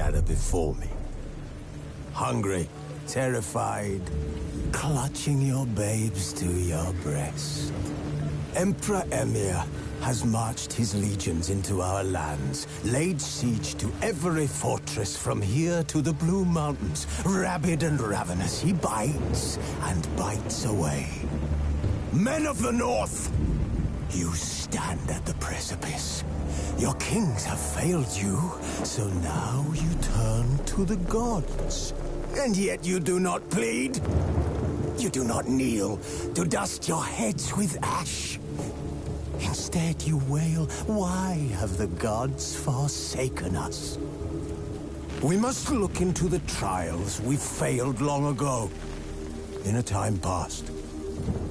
gather before me. Hungry, terrified, clutching your babes to your breast. Emperor Emir has marched his legions into our lands, laid siege to every fortress from here to the Blue Mountains. Rabid and ravenous, he bites and bites away. Men of the North, you stand at the precipice. Your kings have failed you, so now you turn to the gods. And yet you do not plead. You do not kneel to dust your heads with ash. Instead you wail, why have the gods forsaken us? We must look into the trials we failed long ago. In a time past,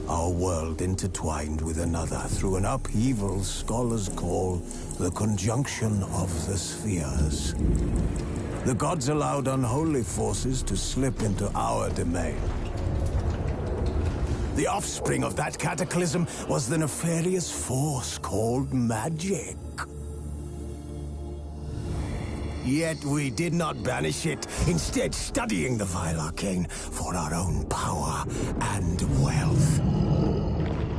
our world intertwined with another through an upheaval scholars call the conjunction of the spheres. The gods allowed unholy forces to slip into our domain. The offspring of that cataclysm was the nefarious force called magic. Yet we did not banish it, instead studying the vile arcane for our own power and wealth.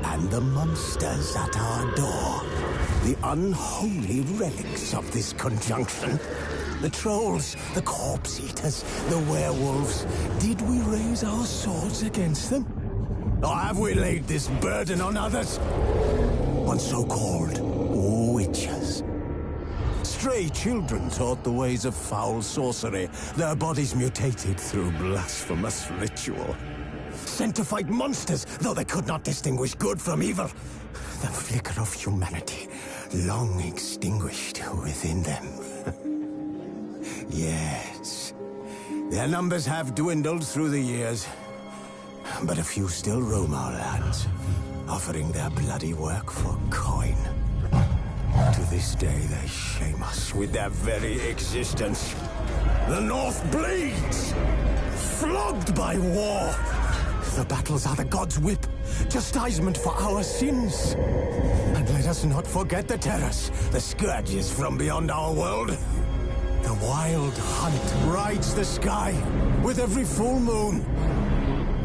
And the monsters at our door, the unholy relics of this conjunction. The trolls, the corpse-eaters, the werewolves. Did we raise our swords against them? Or have we laid this burden on others? On so-called witches. Stray children taught the ways of foul sorcery, their bodies mutated through blasphemous ritual. Sent to fight monsters, though they could not distinguish good from evil. The flicker of humanity, long extinguished within them. Yes, their numbers have dwindled through the years, but a few still roam our lands, offering their bloody work for coin. To this day, they shame us with their very existence. The North bleeds, flogged by war. The battles are the gods' whip, chastisement for our sins. And let us not forget the terrors, the scourges from beyond our world. The wild hunt rides the sky with every full moon.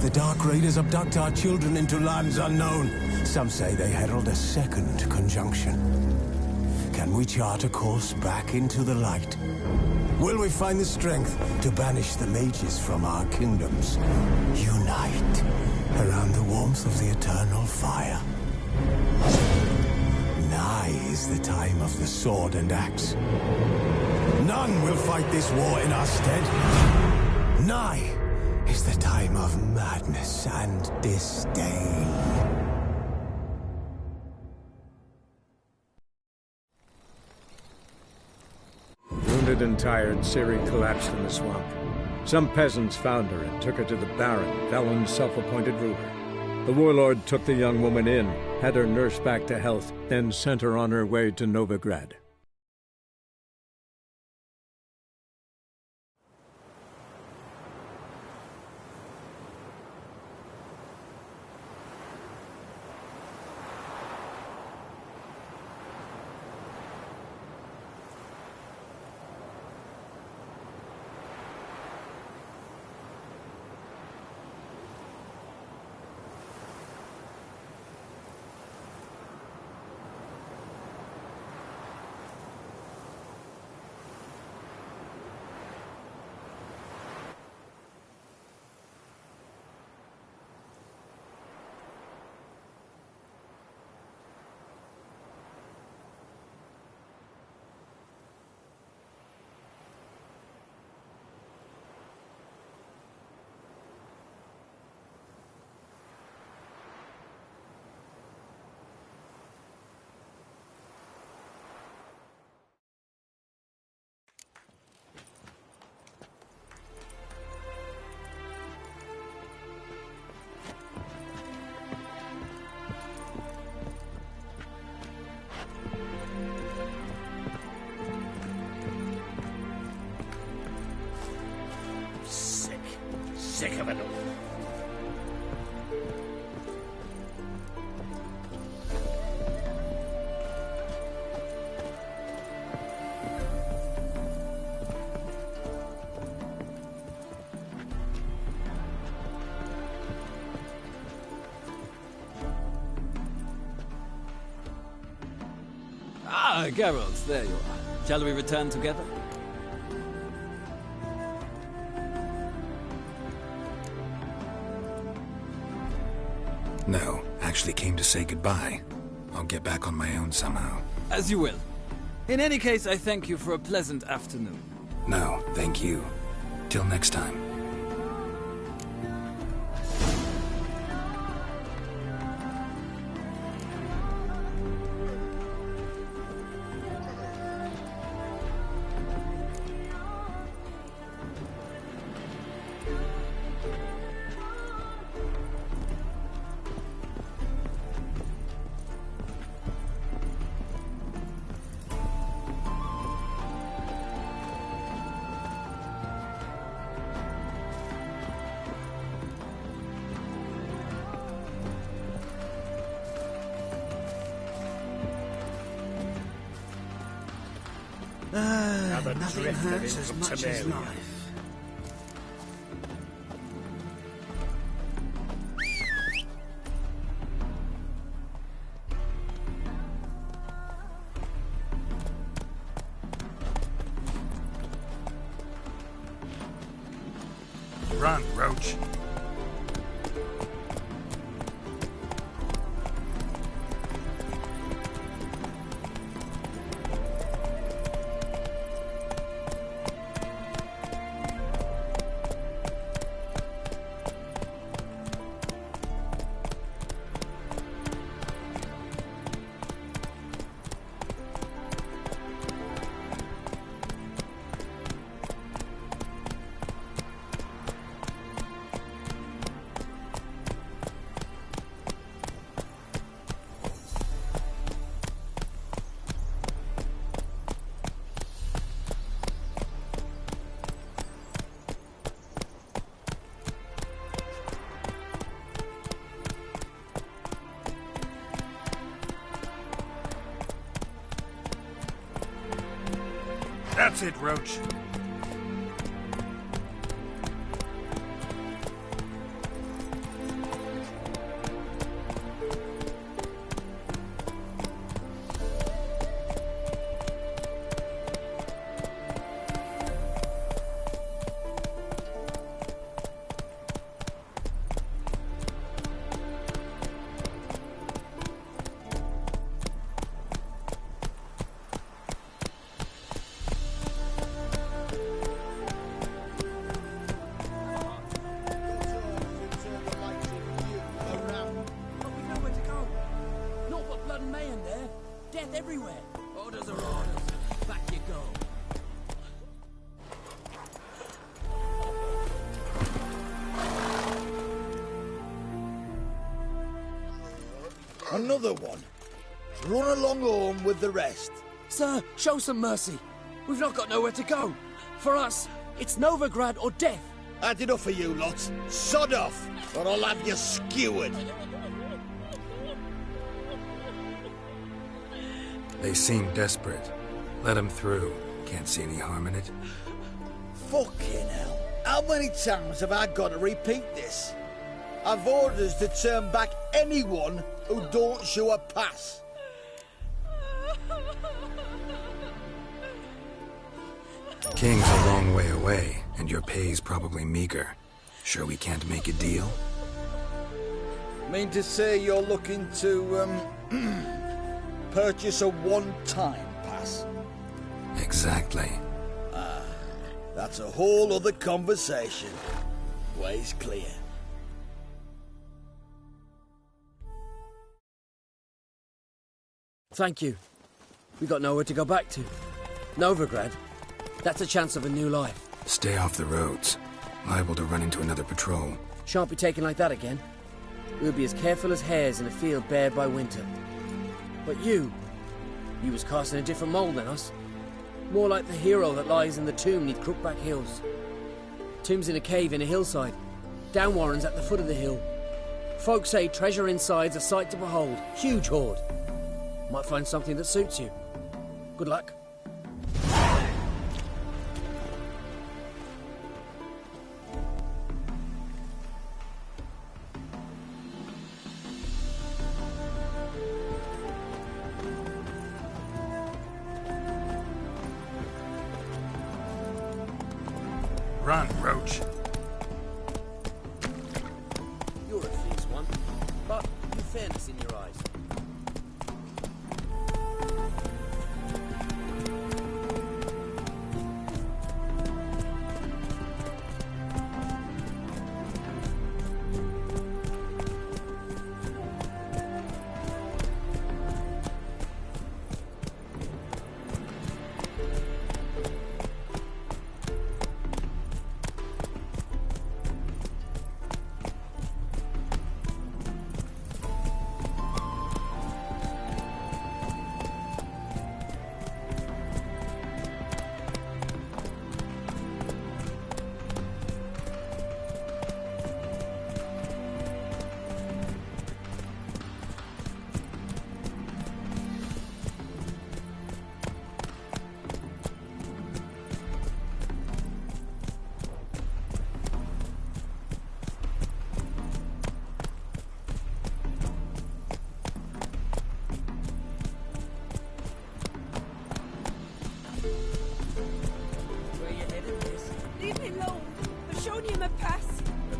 The Dark Raiders abduct our children into lands unknown. Some say they herald a second conjunction. Can we chart a course back into the light? Will we find the strength to banish the mages from our kingdoms? Unite around the warmth of the eternal fire. Nigh is the time of the sword and axe. None will fight this war in our stead. Nigh is the time of madness and disdain. Wounded and tired, Ciri collapsed in the swamp. Some peasants found her and took her to the Baron, Valen's self-appointed ruler. The warlord took the young woman in, had her nursed back to health, then sent her on her way to Novigrad. Sick of it all. Geralt, there you are. Shall we return together? No, actually came to say goodbye. I'll get back on my own somehow. As you will. In any case, I thank you for a pleasant afternoon. No, thank you. Till next time. Nothing hurts as much as life. Run, Roach. That's it, Roach. Everywhere. Orders are orders. Back you go. Another one. Run along home with the rest. Sir, show some mercy. We've not got nowhere to go. For us, it's Novigrad or death. Had enough of you lot. Sod off, or I'll have you skewered. They seem desperate. Let them through. Can't see any harm in it. Fucking hell. How many times have I got to repeat this? I've orders to turn back anyone who don't show a pass. King's a long way away, and your pay's probably meager. Sure we can't make a deal? Mean to say you're looking to, purchase a one-time pass? Exactly. That's a whole other conversation. Way's clear. Thank you. We got nowhere to go back to. Novigrad, that's a chance of a new life. Stay off the roads. Liable to run into another patrol. Shan't be taken like that again. We'll be as careful as hares in a field bared by winter. But you was cast in a different mould than us. More like the hero that lies in the tomb neath Crookback Hills. Tomb's in a cave in a hillside. Down Warren's at the foot of the hill. Folk say treasure inside's a sight to behold. Huge hoard. Might find something that suits you. Good luck. Run, Roach. You're a fierce one, but you've fairness in your eyes.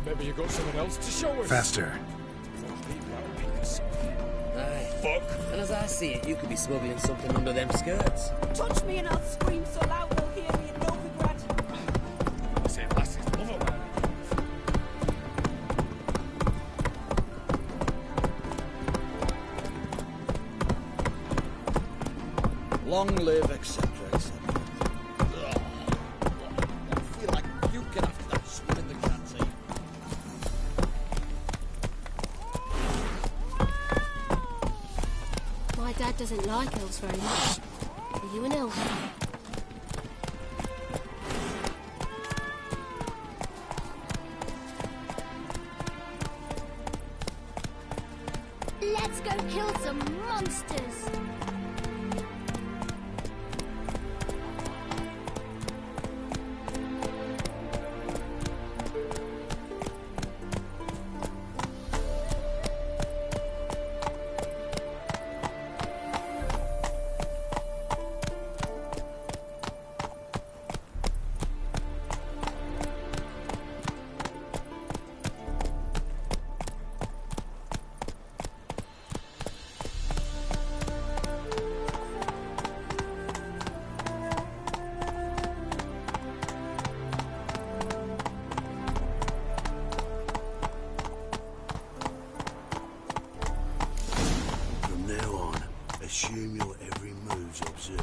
Maybe you got someone else to show us. Faster. Aye. Fuck. And as I see it, you could be smuggling something under them skirts. Touch me and I'll scream so loud they'll hear me in Novigrad. I say lasses love her. Long live, etc., etc. I feel like puking after that swim in the canteen. My dad doesn't like elves very much. Are you an elf? Let's go kill some monsters! Assume your every move's observed.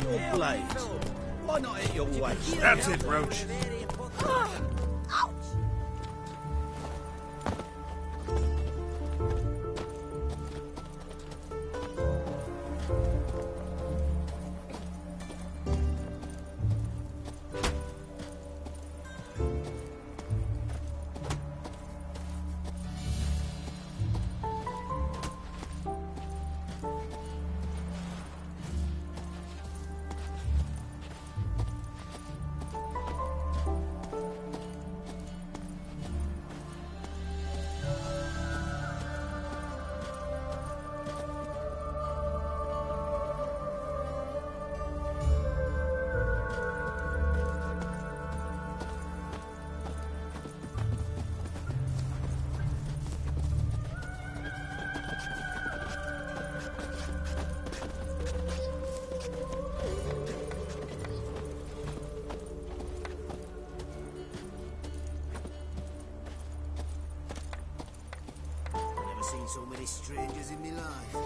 Your blade. Why not hit your waist? That's it, Roach. Ouch! Seen so many strangers in my life.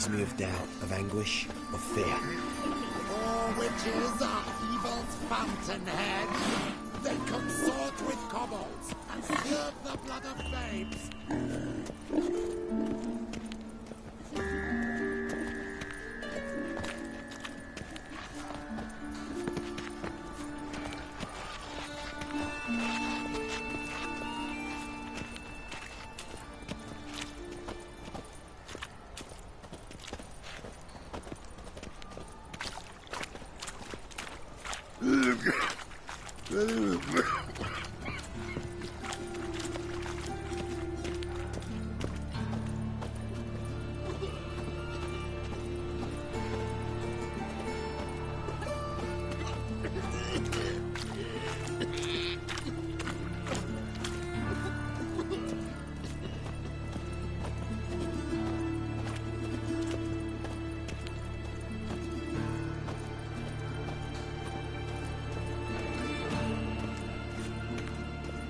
Me of doubt, of anguish. of fear. All witches are evil's fountainhead. They consort with kobolds and slurp the blood of babes.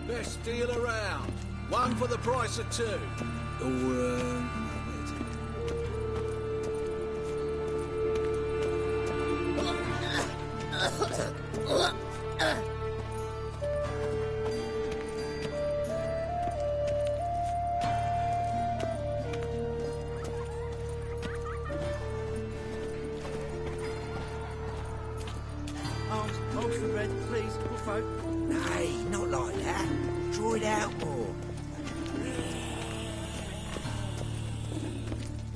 Best deal around. One for the price of two. Arms for bread, please, poor folk. Nay, not like that. Draw it out more.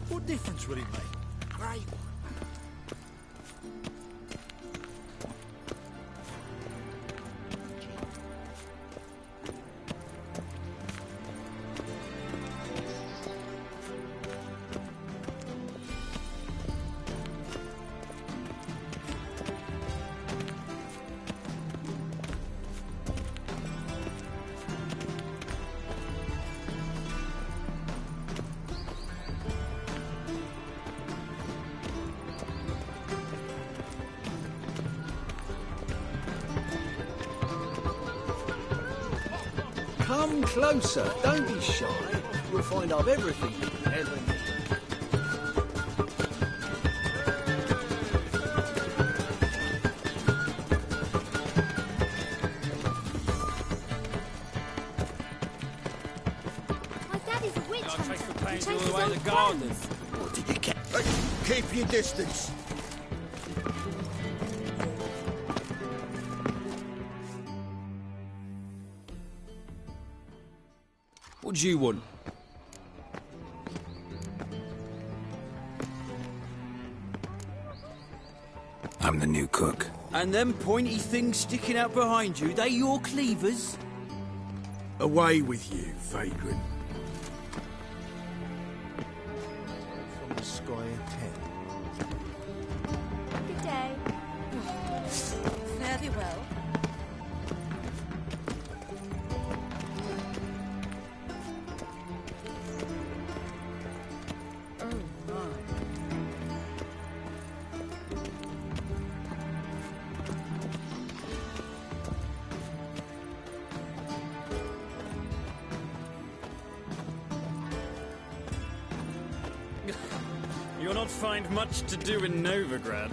What difference will it make? Great one. Come closer. Don't be shy. You'll find I've everything you can ever need. My daddy's a witch hunter. Take the He pains all chases the way to old the garden. crows. What did you get? Hey, keep your distance. What do you want? I'm the new cook. And them pointy things sticking out behind you, they your cleavers? Away with you, vagrant. From the sky of 10. Good day. Fare thee well. You'll not find much to do in Novigrad.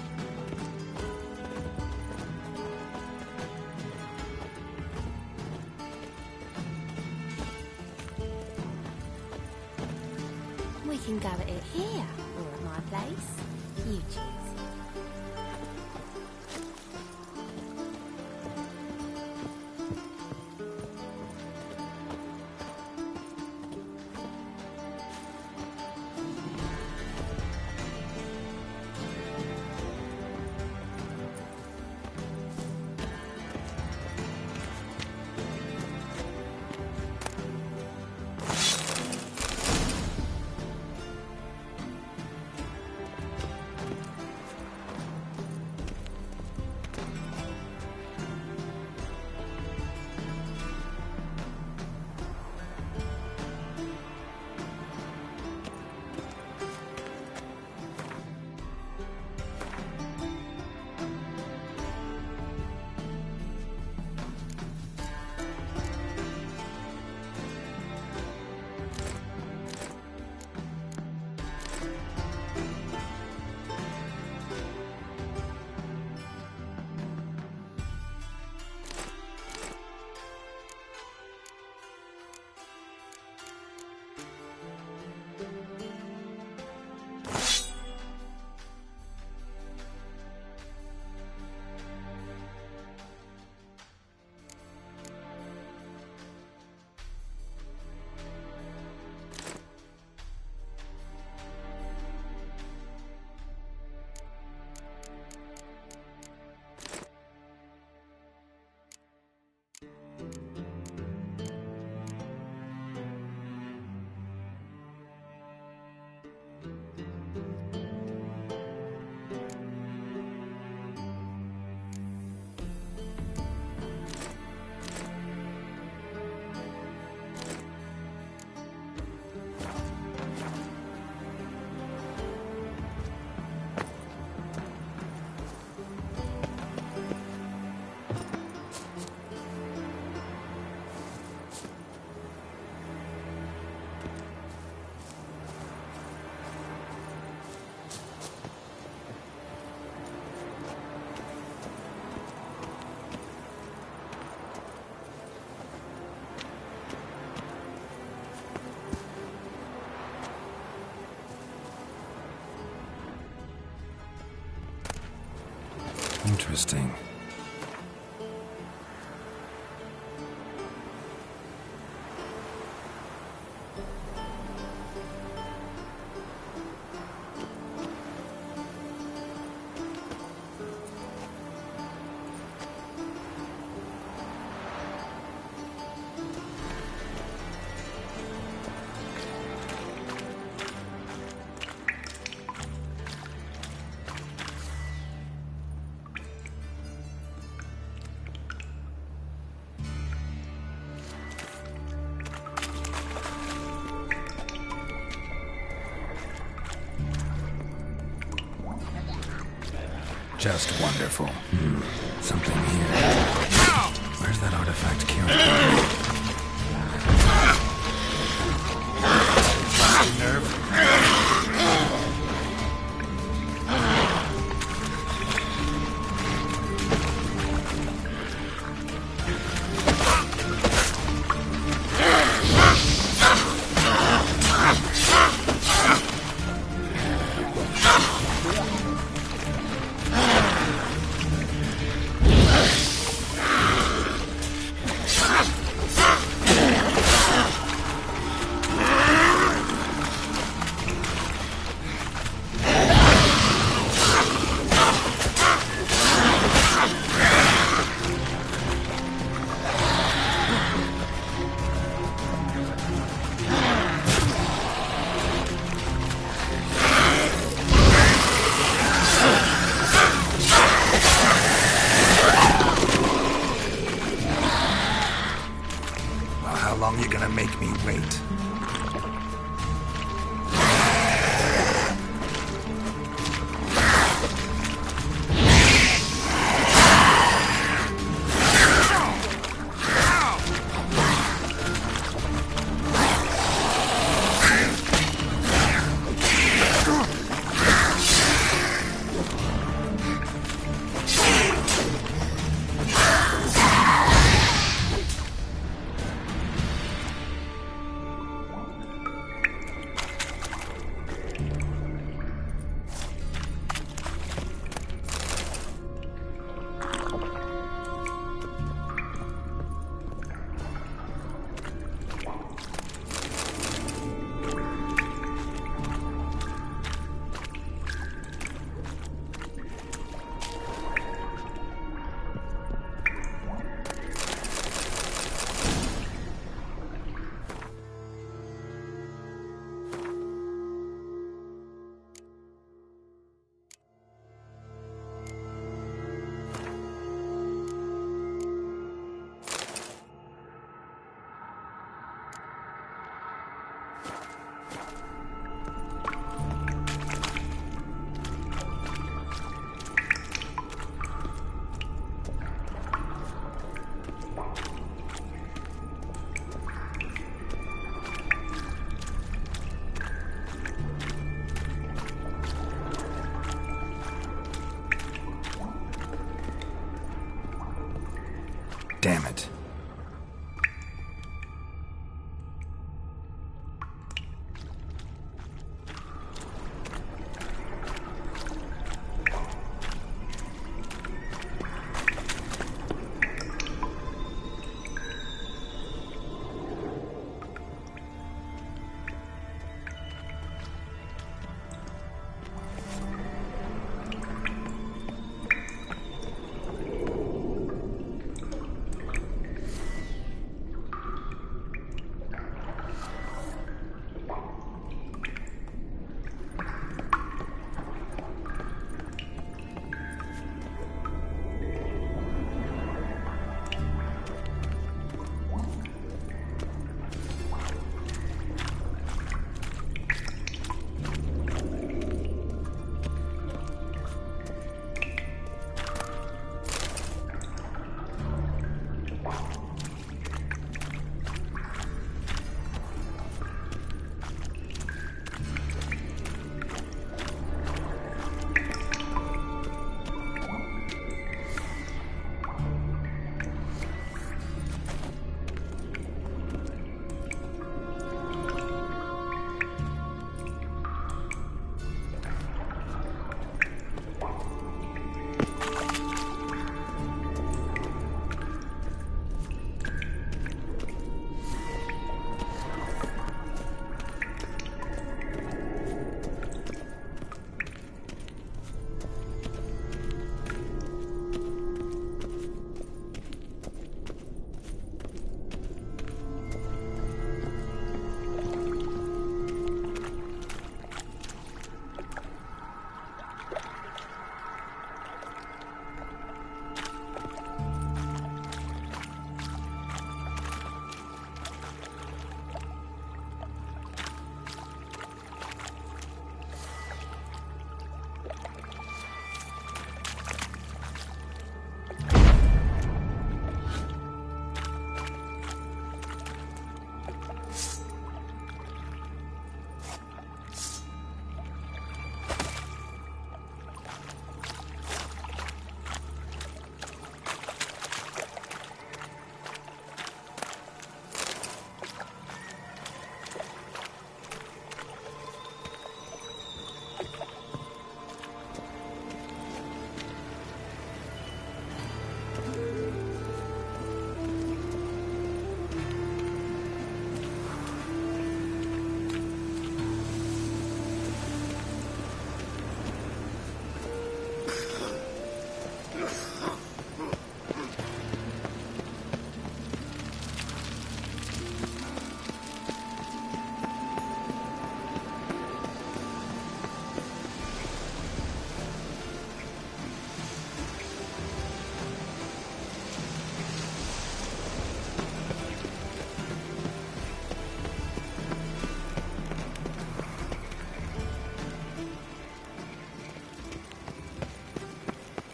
We can go at it here, or at my place. You choose. Interesting. Just wonderful. Something here. Where's that artifact carrying? Nerve. Damn it.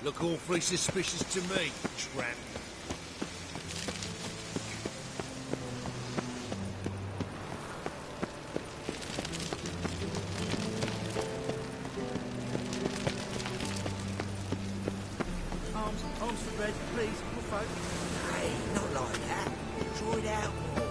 Look awfully suspicious to me, tramp. Arms for bread, please, poor folk. Hey, not like that. Draw it out more.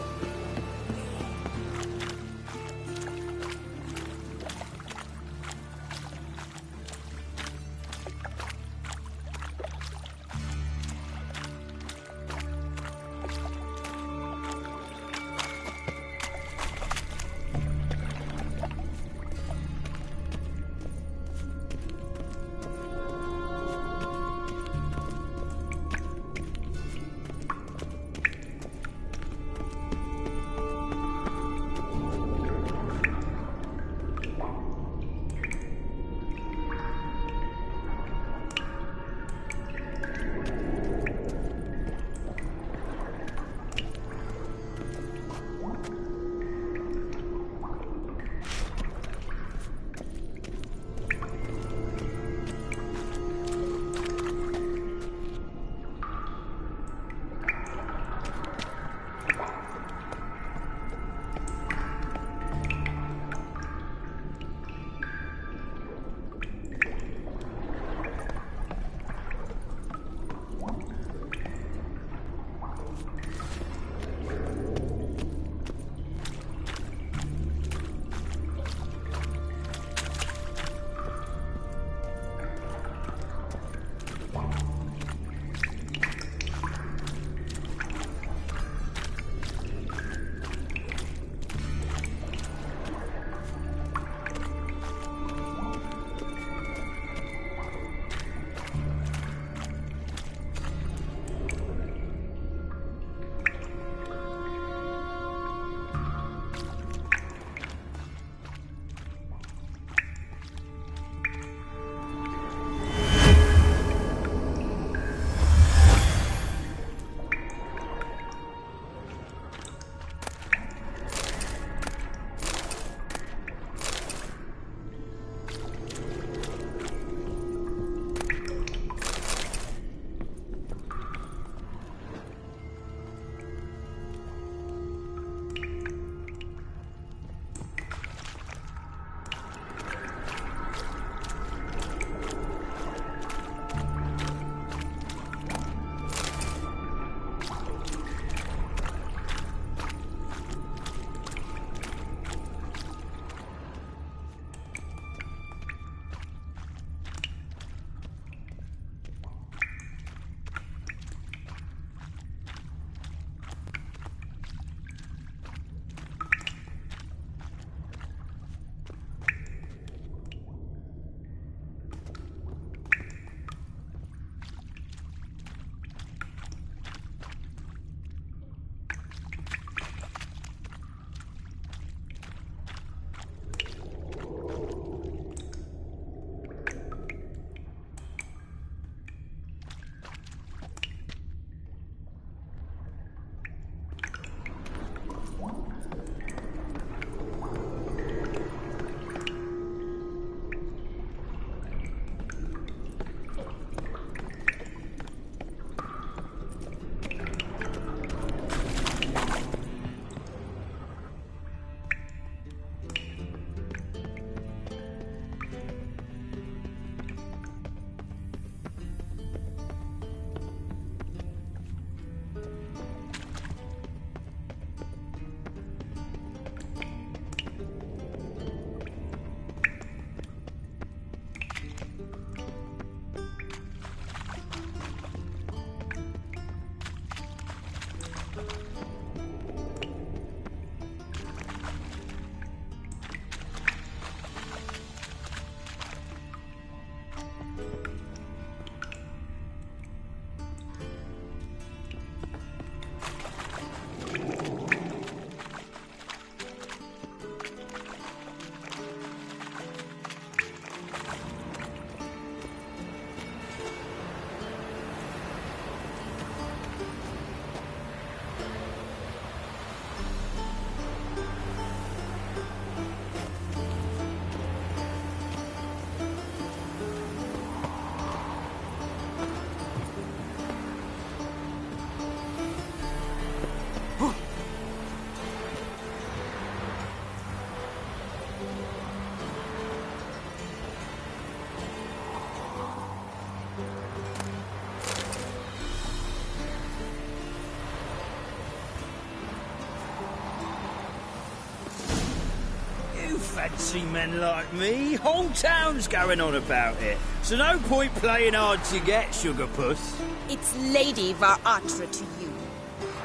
fancy men like me. Whole town's going on about it. So no point playing hard to get, sugar puss. It's Lady Varatra to you.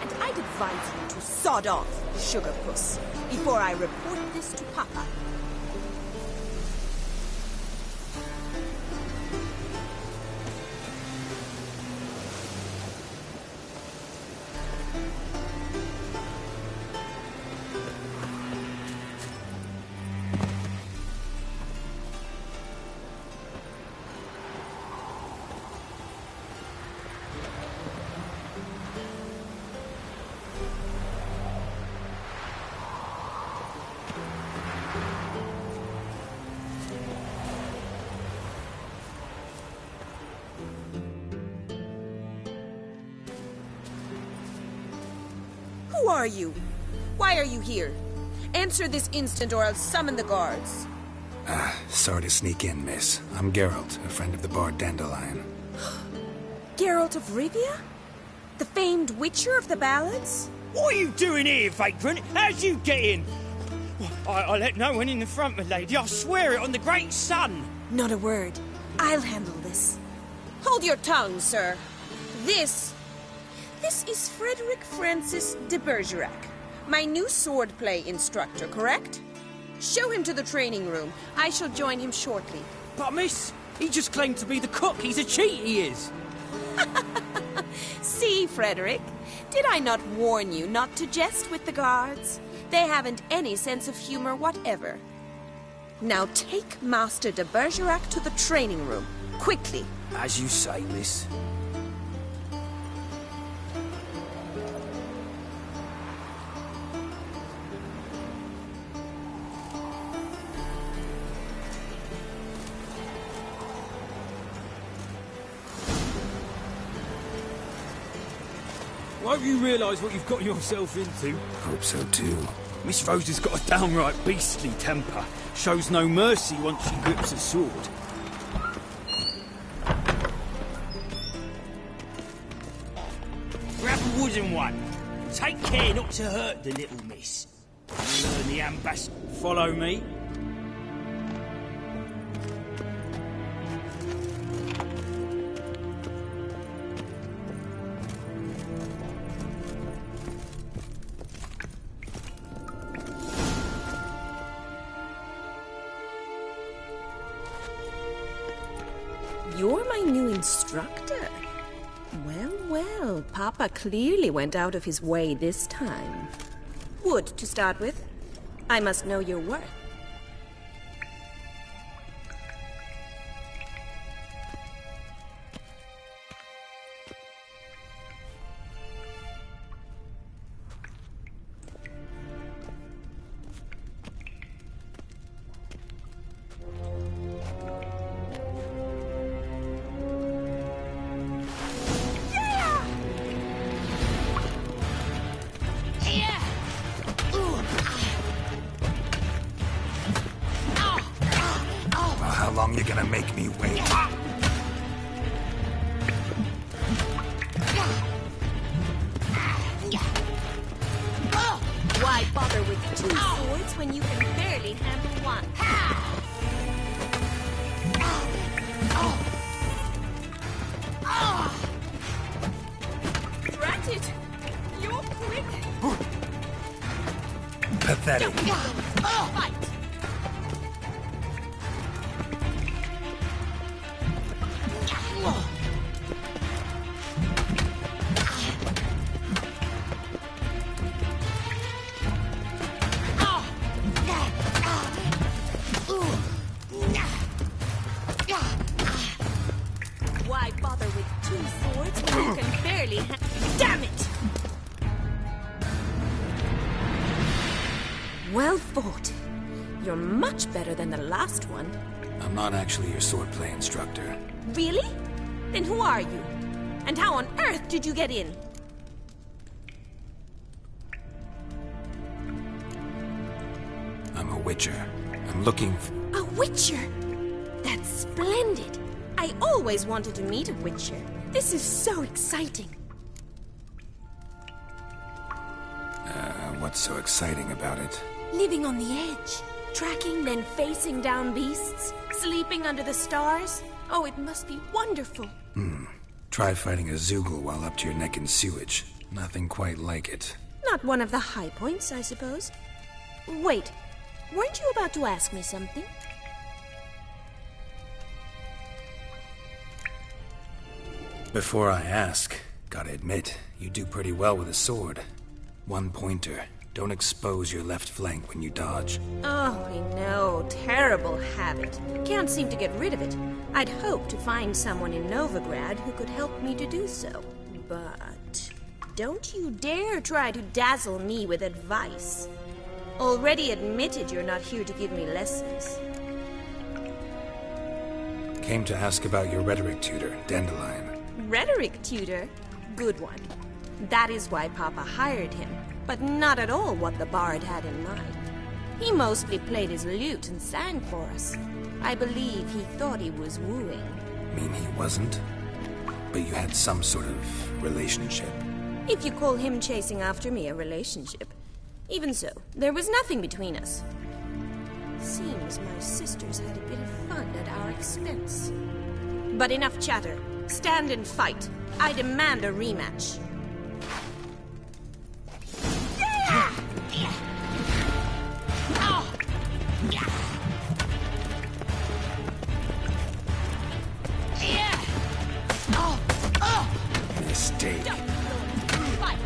And I'd advise you to sod off, sugar puss, before I report this to Papa. Who are you? Why are you here? Answer this instant or I'll summon the guards. Sorry to sneak in, miss. I'm Geralt, a friend of the bard Dandelion. Geralt of Rivia? The famed witcher of the ballads? What are you doing here, vagrant? How'd you get in? I let no one in the front, my lady. I swear it on the great sun. Not a word. I'll handle this. Hold your tongue, sir. This is Frederick Francis de Bergerac, my new swordplay instructor, correct? Show him to the training room. I shall join him shortly. But miss, he just claimed to be the cook. He's a cheat, he is. See, Frederick, did I not warn you not to jest with the guards? They haven't any sense of humor whatever. Now take Master de Bergerac to the training room, quickly. As you say, miss. Won't you realise what you've got yourself into? Hope so, too. Miss Rose has got a downright beastly temper. Shows no mercy once she grips a sword. Grab a wooden one. Take care not to hurt the little miss. Learn the ambassador. Follow me. You're my new instructor. Well, Papa clearly went out of his way this time. Wood, to start with. I must know your worth. How long you gonna make me wait? Why bother with two swords when you can barely handle one? Drat it! You're quick! Pathetic. Fight! Why bother with two swords when you can barely Damn it! Well fought. You're much better than the last one. I'm not actually your swordplay instructor. Really? Then who are you? And how on earth did you get in? I'm a witcher. I'm looking for... A witcher? That's splendid. I always wanted to meet a witcher. This is so exciting. What's so exciting about it? Living on the edge. Tracking, then facing down beasts, sleeping under the stars. Oh, it must be wonderful. Try fighting a Zoogle while up to your neck in sewage. Nothing quite like it. Not one of the high points, I suppose. Wait, weren't you about to ask me something? Before I ask, gotta admit, you do pretty well with a sword. One pointer. Don't expose your left flank when you dodge. Oh, I know. Terrible habit. Can't seem to get rid of it. I'd hoped to find someone in Novigrad who could help me to do so. But don't you dare try to dazzle me with advice. Already admitted you're not here to give me lessons. Came to ask about your rhetoric tutor, Dandelion. Rhetoric tutor? Good one. That is why Papa hired him, but not at all what the bard had in mind. He mostly played his lute and sang for us. I believe he thought he was wooing. Mean he wasn't? But you had some sort of relationship. If you call him chasing after me a relationship. Even so, there was nothing between us. Seems my sisters had a bit of fun at our expense. But enough chatter. Stand and fight. I demand a rematch. Mistake. Fight.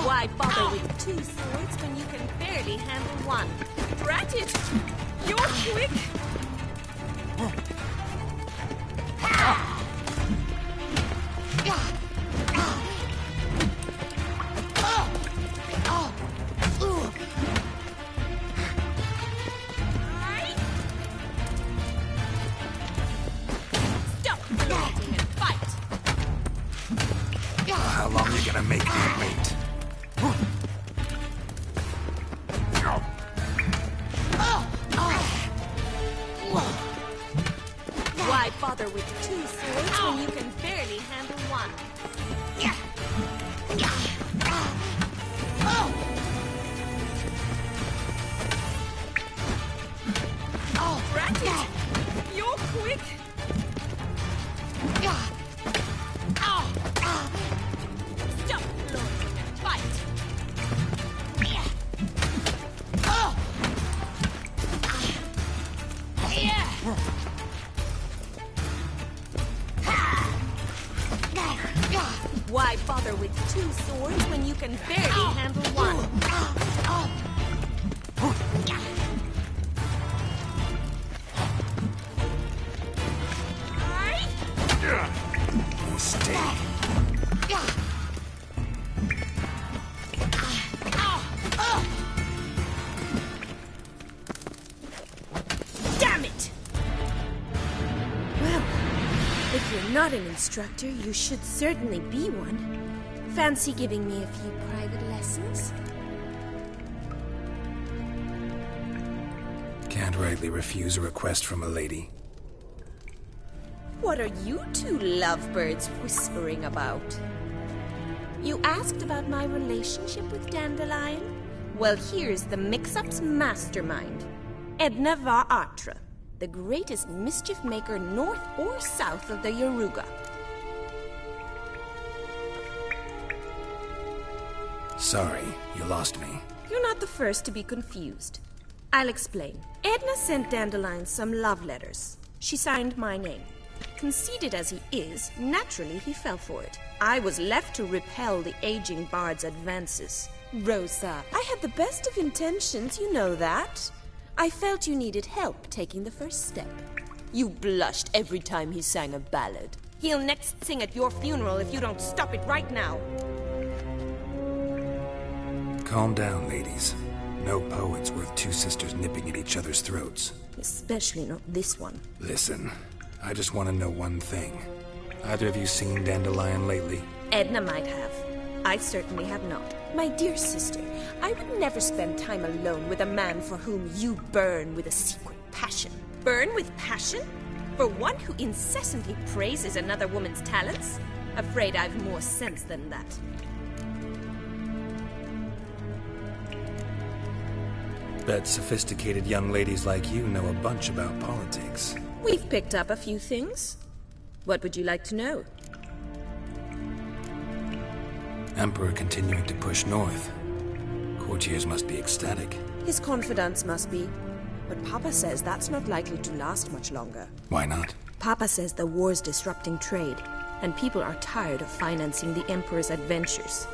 Why bother with two swords when you can barely handle one? Drat it! You're quick! Stop gloating and fight! How long are you gonna make me wait? Why bother with two swords when you can barely handle one? Drat it! You're quick! Stop gloating and fight! Why bother with two swords when you can barely handle one? Mistake. Damn it! Well, if you're not an instructor, you should certainly be one. Fancy giving me a few private lessons? Can't rightly refuse a request from a lady. What are you two lovebirds whispering about? You asked about my relationship with Dandelion? Well, here's the mix-up's mastermind. Edna var Atra, the greatest mischief maker north or south of the Yaruga. Sorry, you lost me. You're not the first to be confused. I'll explain. Edna sent Dandelion some love letters. She signed my name. Conceited as he is, naturally he fell for it. I was left to repel the aging bard's advances. Rosa, I had the best of intentions, you know that. I felt you needed help taking the first step. You blushed every time he sang a ballad. He'll next sing at your funeral if you don't stop it right now. Calm down, ladies. No poet's worth two sisters nipping at each other's throats. Especially not this one. Listen, I just want to know one thing. Either of you seen Dandelion lately? Edna might have. I certainly have not. My dear sister, I would never spend time alone with a man for whom you burn with a secret passion. Burn with passion? For one who incessantly praises another woman's talents? Afraid I've more sense than that. Bet sophisticated young ladies like you know a bunch about politics. We've picked up a few things. What would you like to know? Emperor continuing to push north. Courtiers must be ecstatic. His confidants must be. But Papa says that's not likely to last much longer. Why not? Papa says the war's disrupting trade, and people are tired of financing the Emperor's adventures.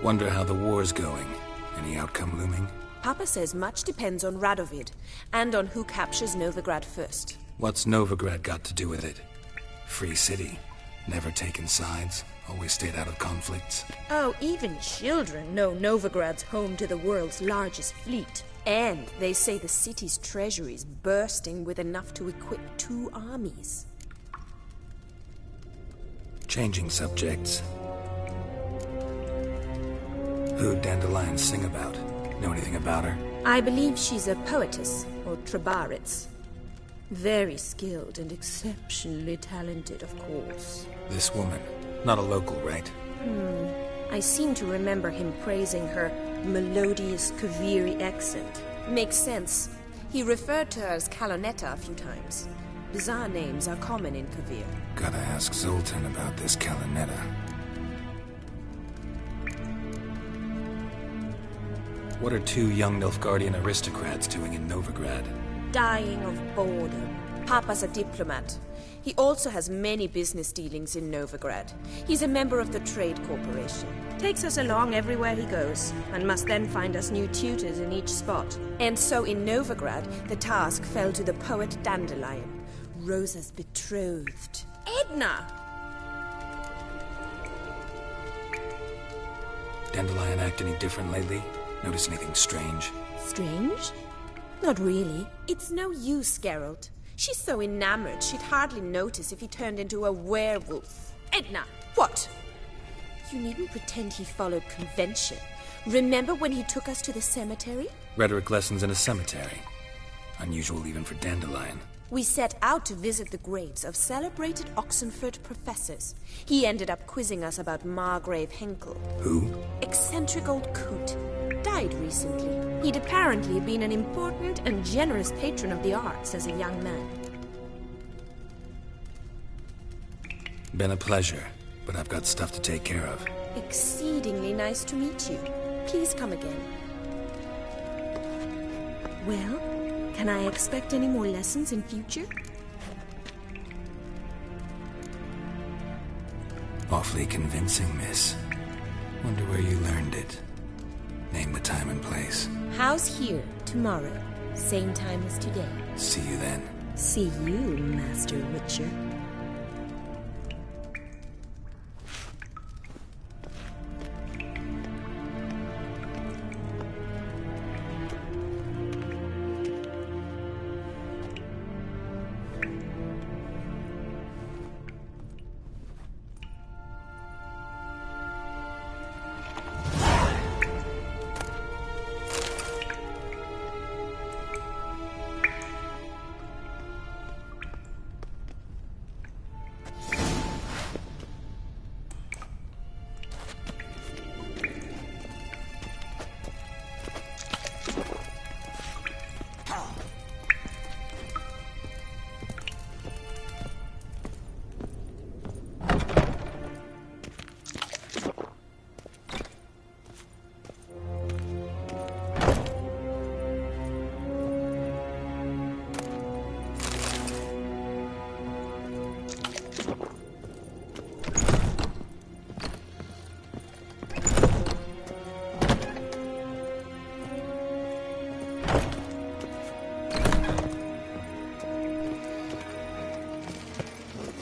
Wonder how the war's going. Any outcome looming? Papa says much depends on Radovid, and on who captures Novigrad first. What's Novigrad got to do with it? Free city. Never taken sides. Always stayed out of conflicts. Oh, even children know Novigrad's home to the world's largest fleet. And they say the city's treasury's bursting with enough to equip 2 armies. Changing subjects. Who'd Dandelion sing about? Know anything about her? I believe she's a poetess, or Trebaritz. Very skilled and exceptionally talented, of course. This woman. Not a local, right? I seem to remember him praising her melodious Kaviri accent. Makes sense. He referred to her as Kalonetta a few times. Bizarre names are common in Kavir. Gotta ask Zoltan about this Kalonetta. What are 2 young Nilfgaardian aristocrats doing in Novigrad? Dying of boredom. Papa's a diplomat. He also has many business dealings in Novigrad. He's a member of the Trade Corporation. Takes us along everywhere he goes, and must then find us new tutors in each spot. And so in Novigrad, the task fell to the poet Dandelion, Rosa's betrothed. Edna! Dandelion act any different lately? Notice anything strange? Strange? Not really. It's no use, Geralt. She's so enamored she'd hardly notice if he turned into a werewolf. Edna! What? You needn't pretend he followed convention. Remember when he took us to the cemetery? Rhetoric lessons in a cemetery. Unusual even for Dandelion. We set out to visit the graves of celebrated Oxenford professors. He ended up quizzing us about Margrave Henkel. Who? Eccentric old coot. Died recently. He'd apparently been an important and generous patron of the arts as a young man. Been a pleasure, but I've got stuff to take care of. Exceedingly nice to meet you. Please come again. Well, can I expect any more lessons in future? Awfully convincing, miss. Wonder where you learned it. Name the time and place. House here, tomorrow. Same time as today. See you then. See you, Master Witcher.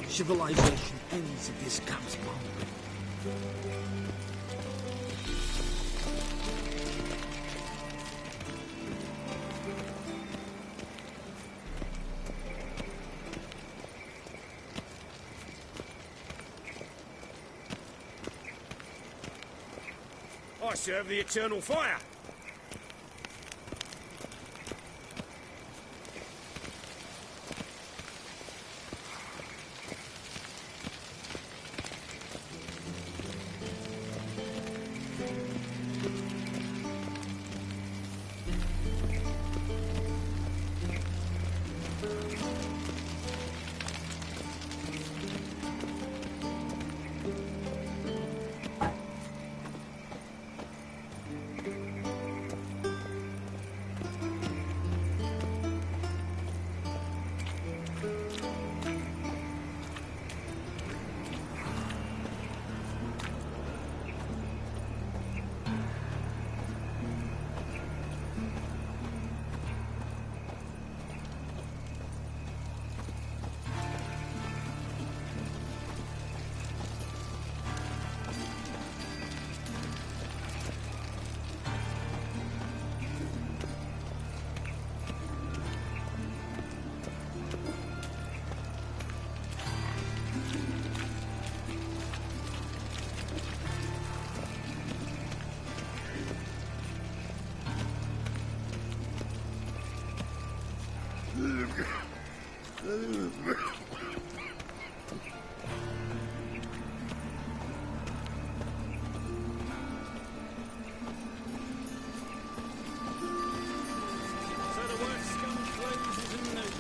Civilization ends at this comes moment. I serve the eternal fire.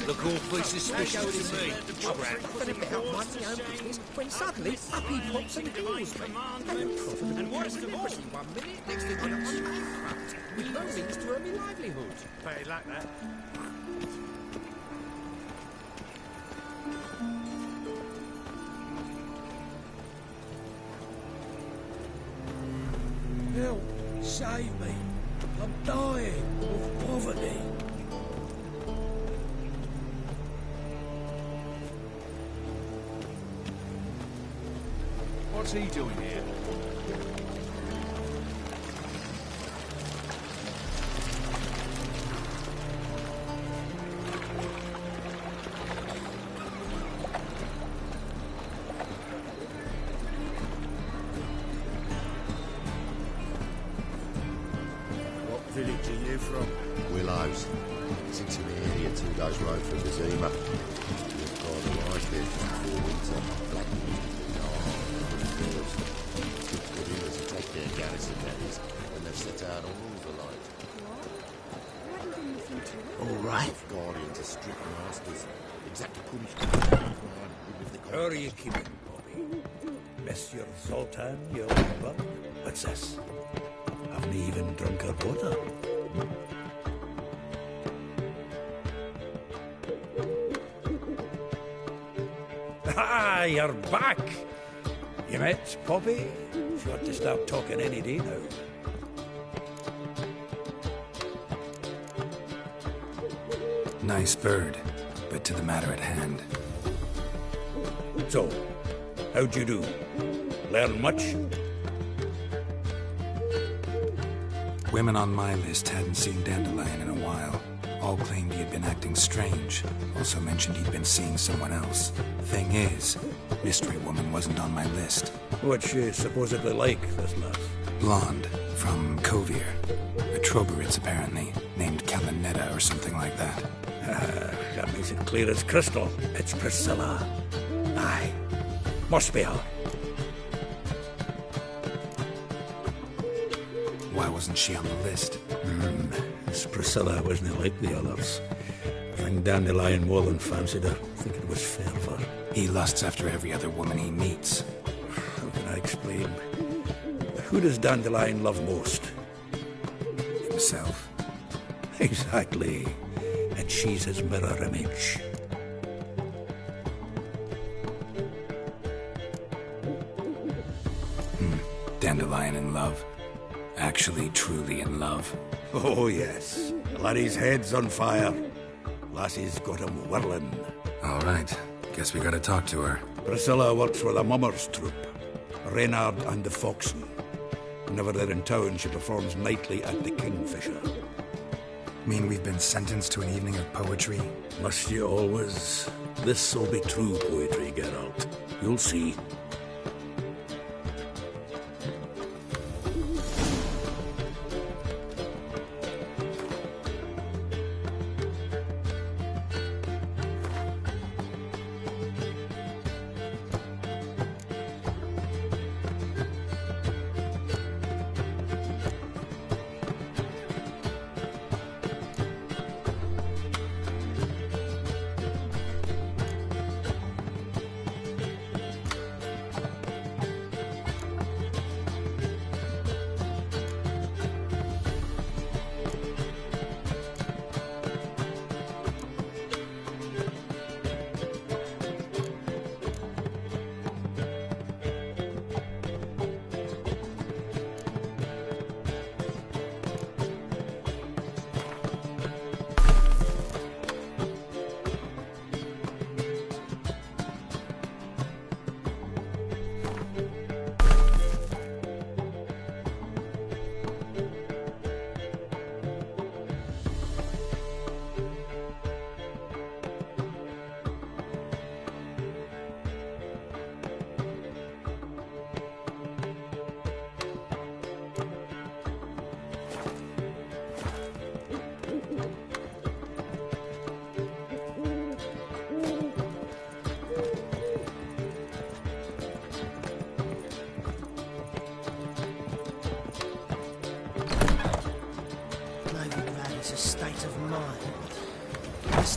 Look awfully suspicious to me. When suddenly up he pops and heals me. And profitable And worst of all, 1 minute, next thing I know, I'm bankrupt, with no means to earn my livelihood. Pay like that. Help! Save me! I'm dying of poverty. What's he doing here? What village are you from? Willows. It's into the area 2 days' road from the Zima. We've got a life there for 4 weeks on black good inners to take their garrison daddies when they've set out on rules alight. All right. Guardians are strict masters. Exactly punishment. How are you keeping, Bobby? Monsieur Zoltan, your brother? What's this? Haven't even drunk her water. Ah, you're back! You met Poppy? She ought to start talking any day now. Nice bird, but to the matter at hand. So, how'd you do? Learn much? Women on my list hadn't seen Dandelion in a while. All claimed he had been acting strange. Also mentioned he'd been seeing someone else. Thing is, Mystery Woman wasn't on my list. What's she supposedly like, this lass? Blonde, from Kovier. A Troberitz, apparently, named Calinetta or something like that. That makes it clear as crystal. It's Priscilla. Aye. Must be her. Why wasn't she on the list? This Priscilla wasn't like the others. I think Dandelion more than fancied her. I think it was fervour. He lusts after every other woman he meets. How can I explain? Who does Dandelion love most? Himself. Exactly. And she's his mirror image. Dandelion in love. Actually, truly in love. Oh, yes. Laddie's head's on fire. Lassie's got him whirling. All right. Guess we gotta talk to her. Priscilla works for the Mummers troupe. Reynard and the Foxen. Whenever they're in town, she performs nightly at the Kingfisher. Mean we've been sentenced to an evening of poetry? Must you always? This'll be true poetry, Geralt. You'll see.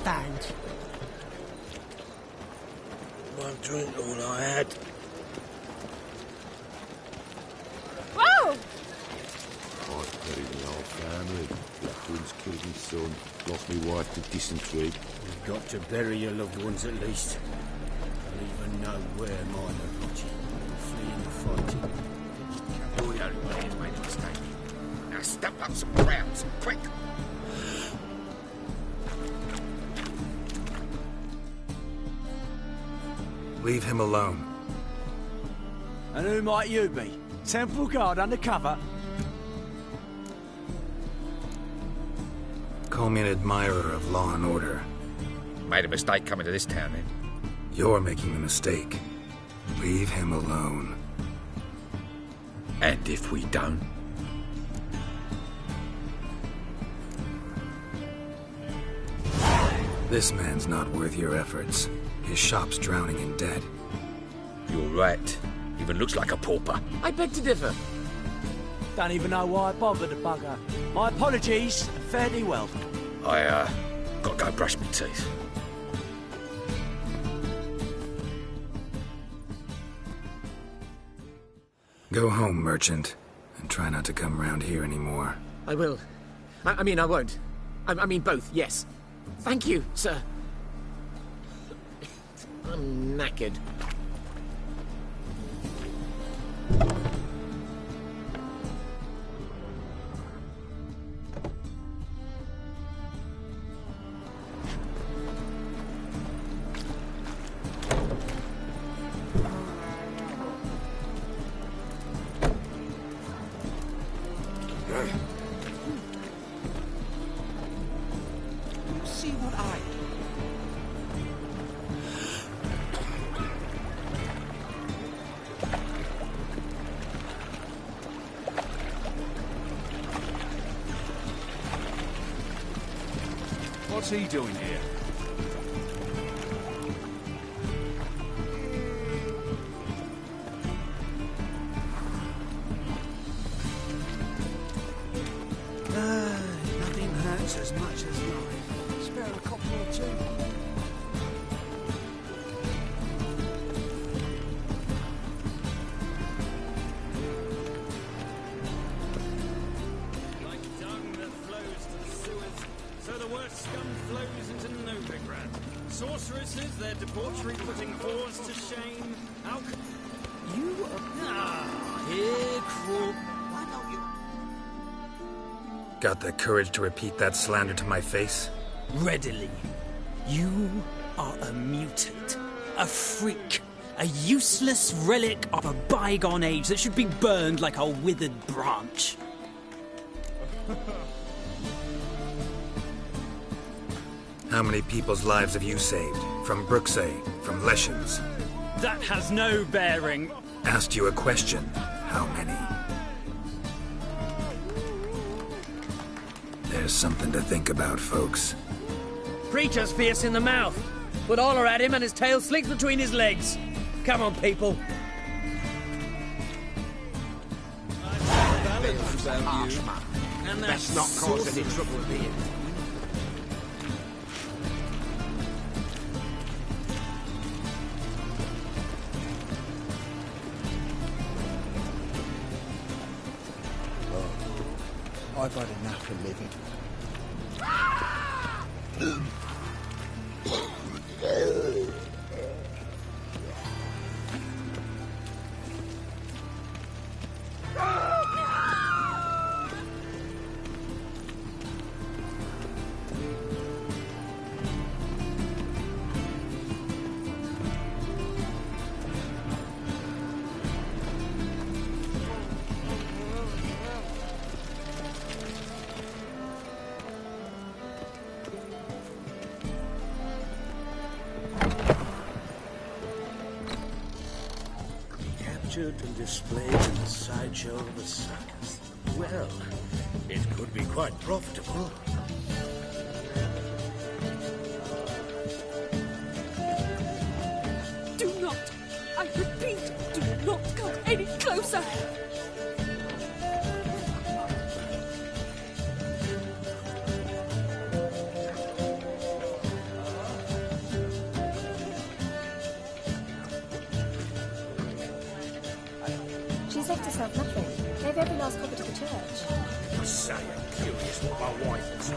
understand. One drink, all I had. Whoa! I've buried my whole family. The twins killed my son, lost my wife to dysentery. You've got to bury your loved ones at least. Don't even know where mine are lodging. Fleeing the fighting. You're the only one who's made a mistake. Now step up some grounds, quick! Leave him alone. And who might you be? Temple guard undercover? Call me an admirer of law and order. Made a mistake coming to this town, then. You're making the mistake. Leave him alone. And if we don't? This man's not worth your efforts. His shop's drowning in debt. You're right. Even looks like a pauper. I beg to differ. Don't even know why I bothered the bugger. My apologies, and fare thee well. I, gotta go brush my teeth. Go home, merchant, and try not to come round here anymore. I will. I mean, I won't. I mean, both, yes. Thank you, sir. I'm knackered. See what I... What's he doing here? Nothing hurts as much as life. Spare a couple or two. Like dung that flows to the sewers, so the worst scum flows into Novigrad. Sorceresses, their debauchery putting whores to shame. You are... here crawl... Why don't you... Got the courage to repeat that slander to my face? Readily. You are a mutant. A freak. A useless relic of a bygone age that should be burned like a withered branch. How many people's lives have you saved? From Brooksay? From Leshens? That has no bearing. Asked you a question. How many? There's something to think about, folks. Preacher's fierce in the mouth. Put holler at him and his tail slinks between his legs. Come on, people. And Best not cause any trouble here. I've had enough of living. And displayed in the sideshow of a circus. Well, it could be quite profitable. Do not, I repeat, do not come any closer. Saved herself nothing. Gave every last copper to the church. I say, I'm curious what my wife would say.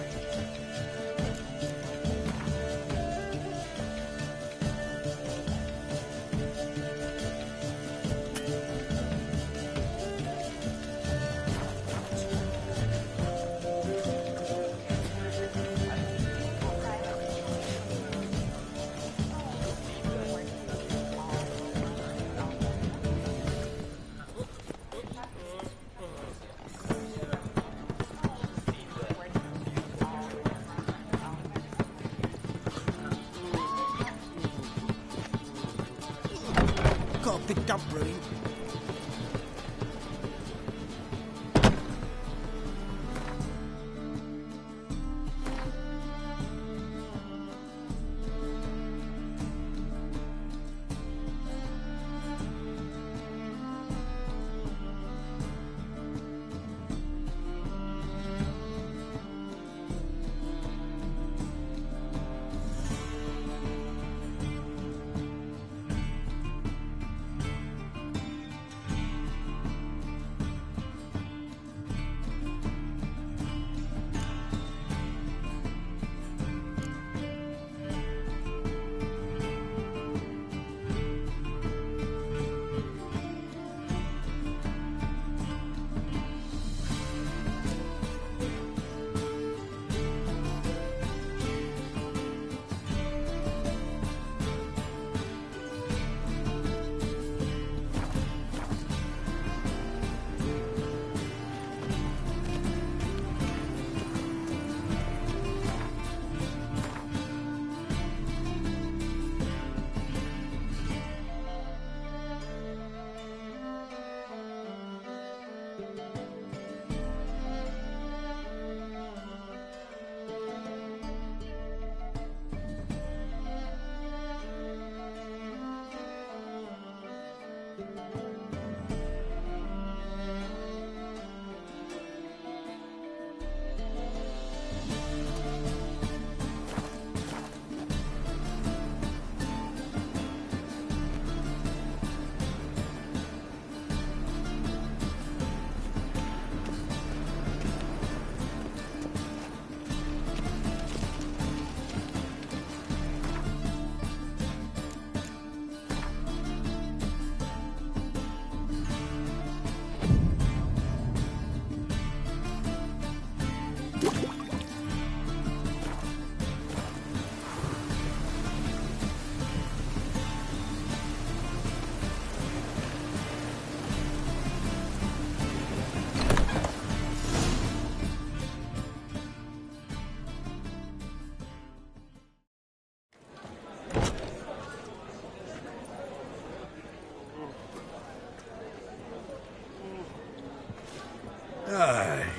Got a big dump brewing.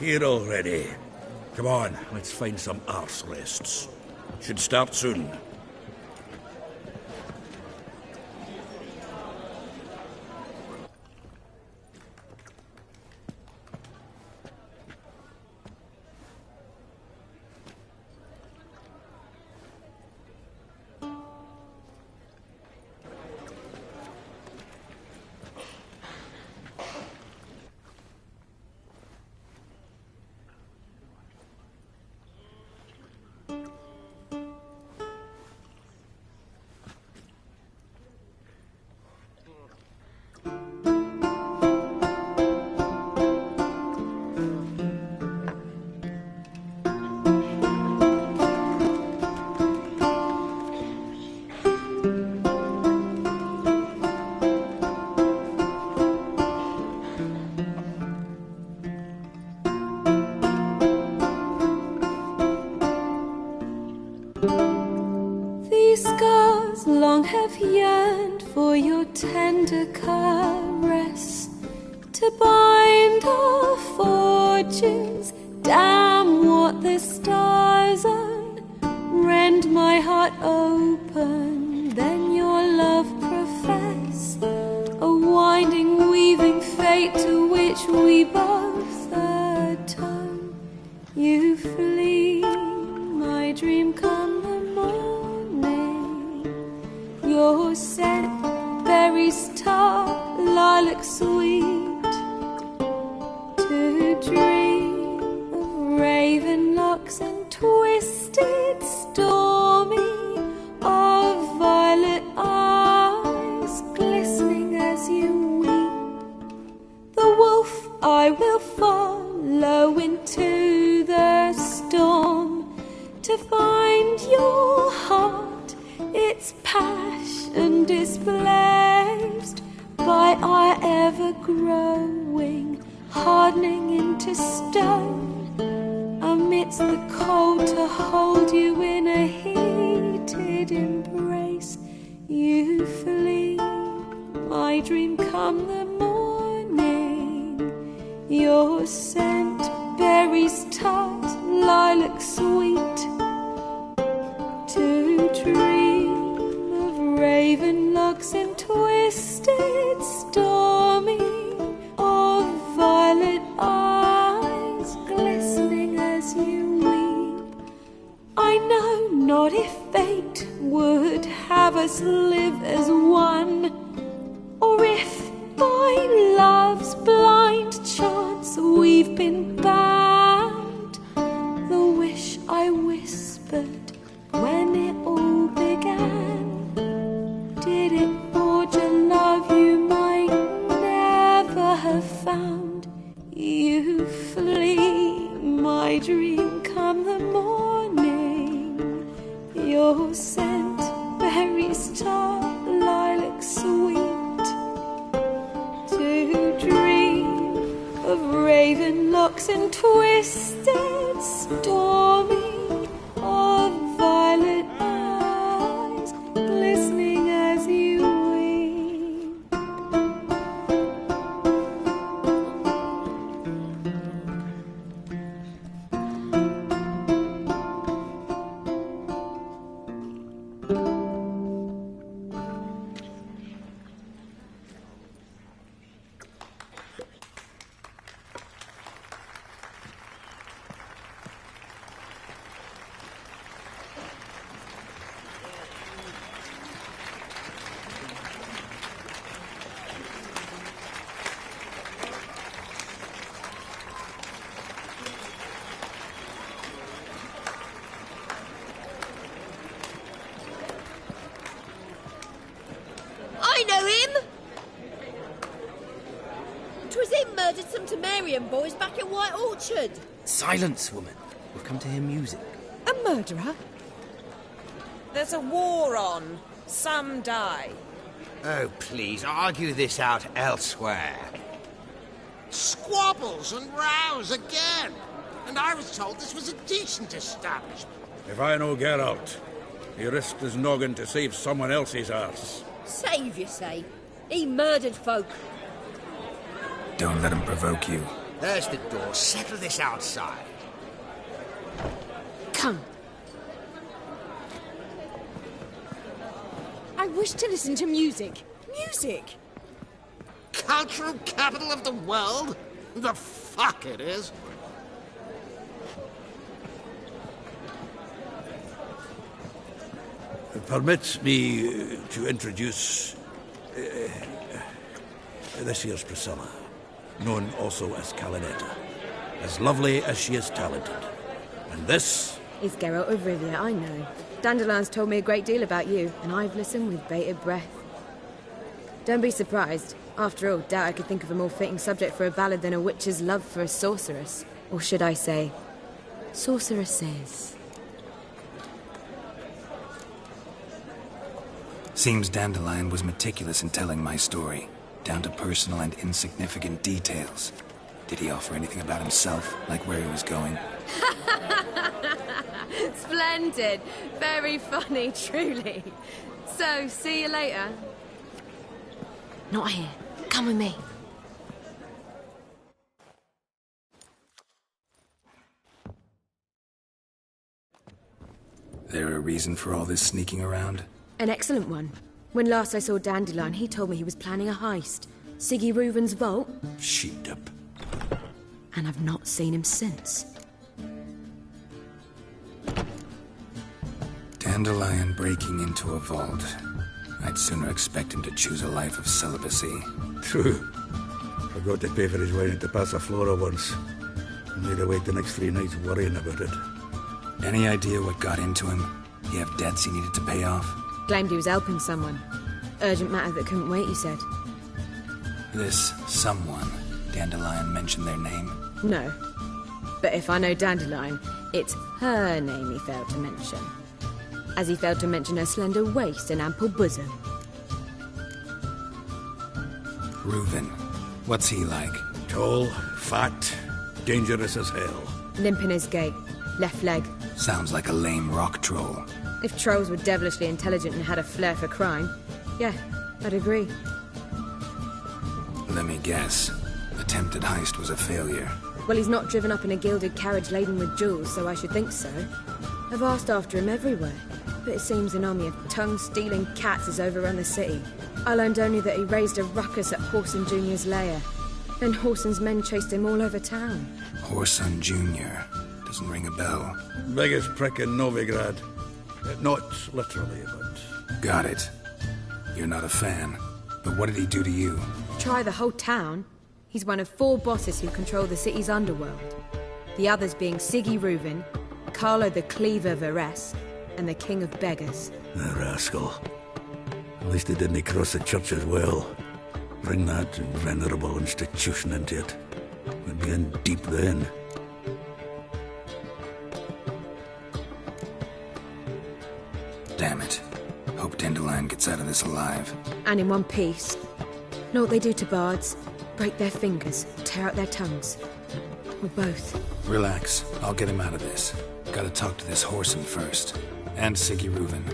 Here already. Come on, let's find some arse rests. Should start soon. These scars long have yearned for your tender caress, to bind our fortunes. Damn what the stars own. Rend my heart open, then your love profess, a winding, weaving fate to which we both atone. You flee, my dream come the morning. Your scent, berries tart, lilac sweet, dream of raven locks and twisted stormy, of violet eyes glistening as you weep. The wolf I will follow into the storm to find your heart, its passion displaced by our ever-growing, hardening into stone, amidst the cold to hold you in a heated embrace. You flee, my dream come the morning, your scent berries tart, lilac sweet, to dream of raven locks and twisted stormy, of violet eyes glistening as you weep. I know not if fate would have us live as one, or if by love's blind chance we've been bound. The wish I whispered when it all began, did it forge a love you might never have found? You flee, my dream come the morning, your scent berries tart, lilac sweet, to dream of raven locks and twisted stormy, of violet eyes glistening as you weep. I know him! 'Twas him murdered some Temerian boys back at White Orchard. Silence, woman. We've come to hear music. A murderer? There's a war on. Some die. Oh, please, argue this out elsewhere. Squabbles and rows again. And I was told this was a decent establishment. If I know Geralt, he risked his noggin to save someone else's arse. Save, you say? He murdered folk. Don't let him provoke you. There's the door. Settle this outside. Come. I wish to listen to music. Music! Cultural capital of the world? The fuck it is. Permit me to introduce this here's Priscilla, known also as Calinetta, as lovely as she is talented. And this is Geralt of Rivia, I know. Dandelion's told me a great deal about you, and I've listened with bated breath. Don't be surprised. After all, doubt I could think of a more fitting subject for a ballad than a witch's love for a sorceress. Or should I say, sorceresses. Seems Dandelion was meticulous in telling my story, down to personal and insignificant details. Did he offer anything about himself, like where he was going? Splendid. Very funny, truly. So, see you later. Not here. Come with me. There a reason for all this sneaking around? An excellent one. When last I saw Dandelion, he told me he was planning a heist. Siggy Reuven's vault. Sheep-dip. And I've not seen him since. Dandelion breaking into a vault. I'd sooner expect him to choose a life of celibacy. True. Forgot to pay for his wine at the Passa Flora once. Need to wait the next 3 nights worrying about it. Any idea what got into him? He have debts he needed to pay off? Claimed he was helping someone. Urgent matter that couldn't wait, he said. This someone, Dandelion mentioned their name? No. But if I know Dandelion, it's her name he failed to mention. As he failed to mention her slender waist and ample bosom. Reuven. What's he like? Tall, fat, dangerous as hell. Limp in his gait. Left leg. Sounds like a lame rock troll. If trolls were devilishly intelligent and had a flair for crime, yeah, I'd agree. Let me guess. Attempted heist was a failure. Well, he's not driven up in a gilded carriage laden with jewels, so I should think so. I've asked after him everywhere, but it seems an army of tongue-stealing cats has overrun the city. I learned only that he raised a ruckus at Horson Jr.'s lair. Then Horson's men chased him all over town. Horson Jr. Doesn't ring a bell. Biggest prick in Novigrad. Not literally, but... Got it. You're not a fan. But what did he do to you? Try the whole town. He's one of 4 bosses who control the city's underworld. The others being Siggy Reuven, Carlo the Cleaver Varese, and the King of Beggars. The rascal. At least he didn't cross the church as well. Bring that venerable institution into it. We'd be in deep then. Damn it. Hope Dandelion gets out of this alive. And in one piece. Know what they do to bards? Break their fingers, tear out their tongues. Or both. Relax. I'll get him out of this. Gotta talk to this Horson first. And Siggy Reuven.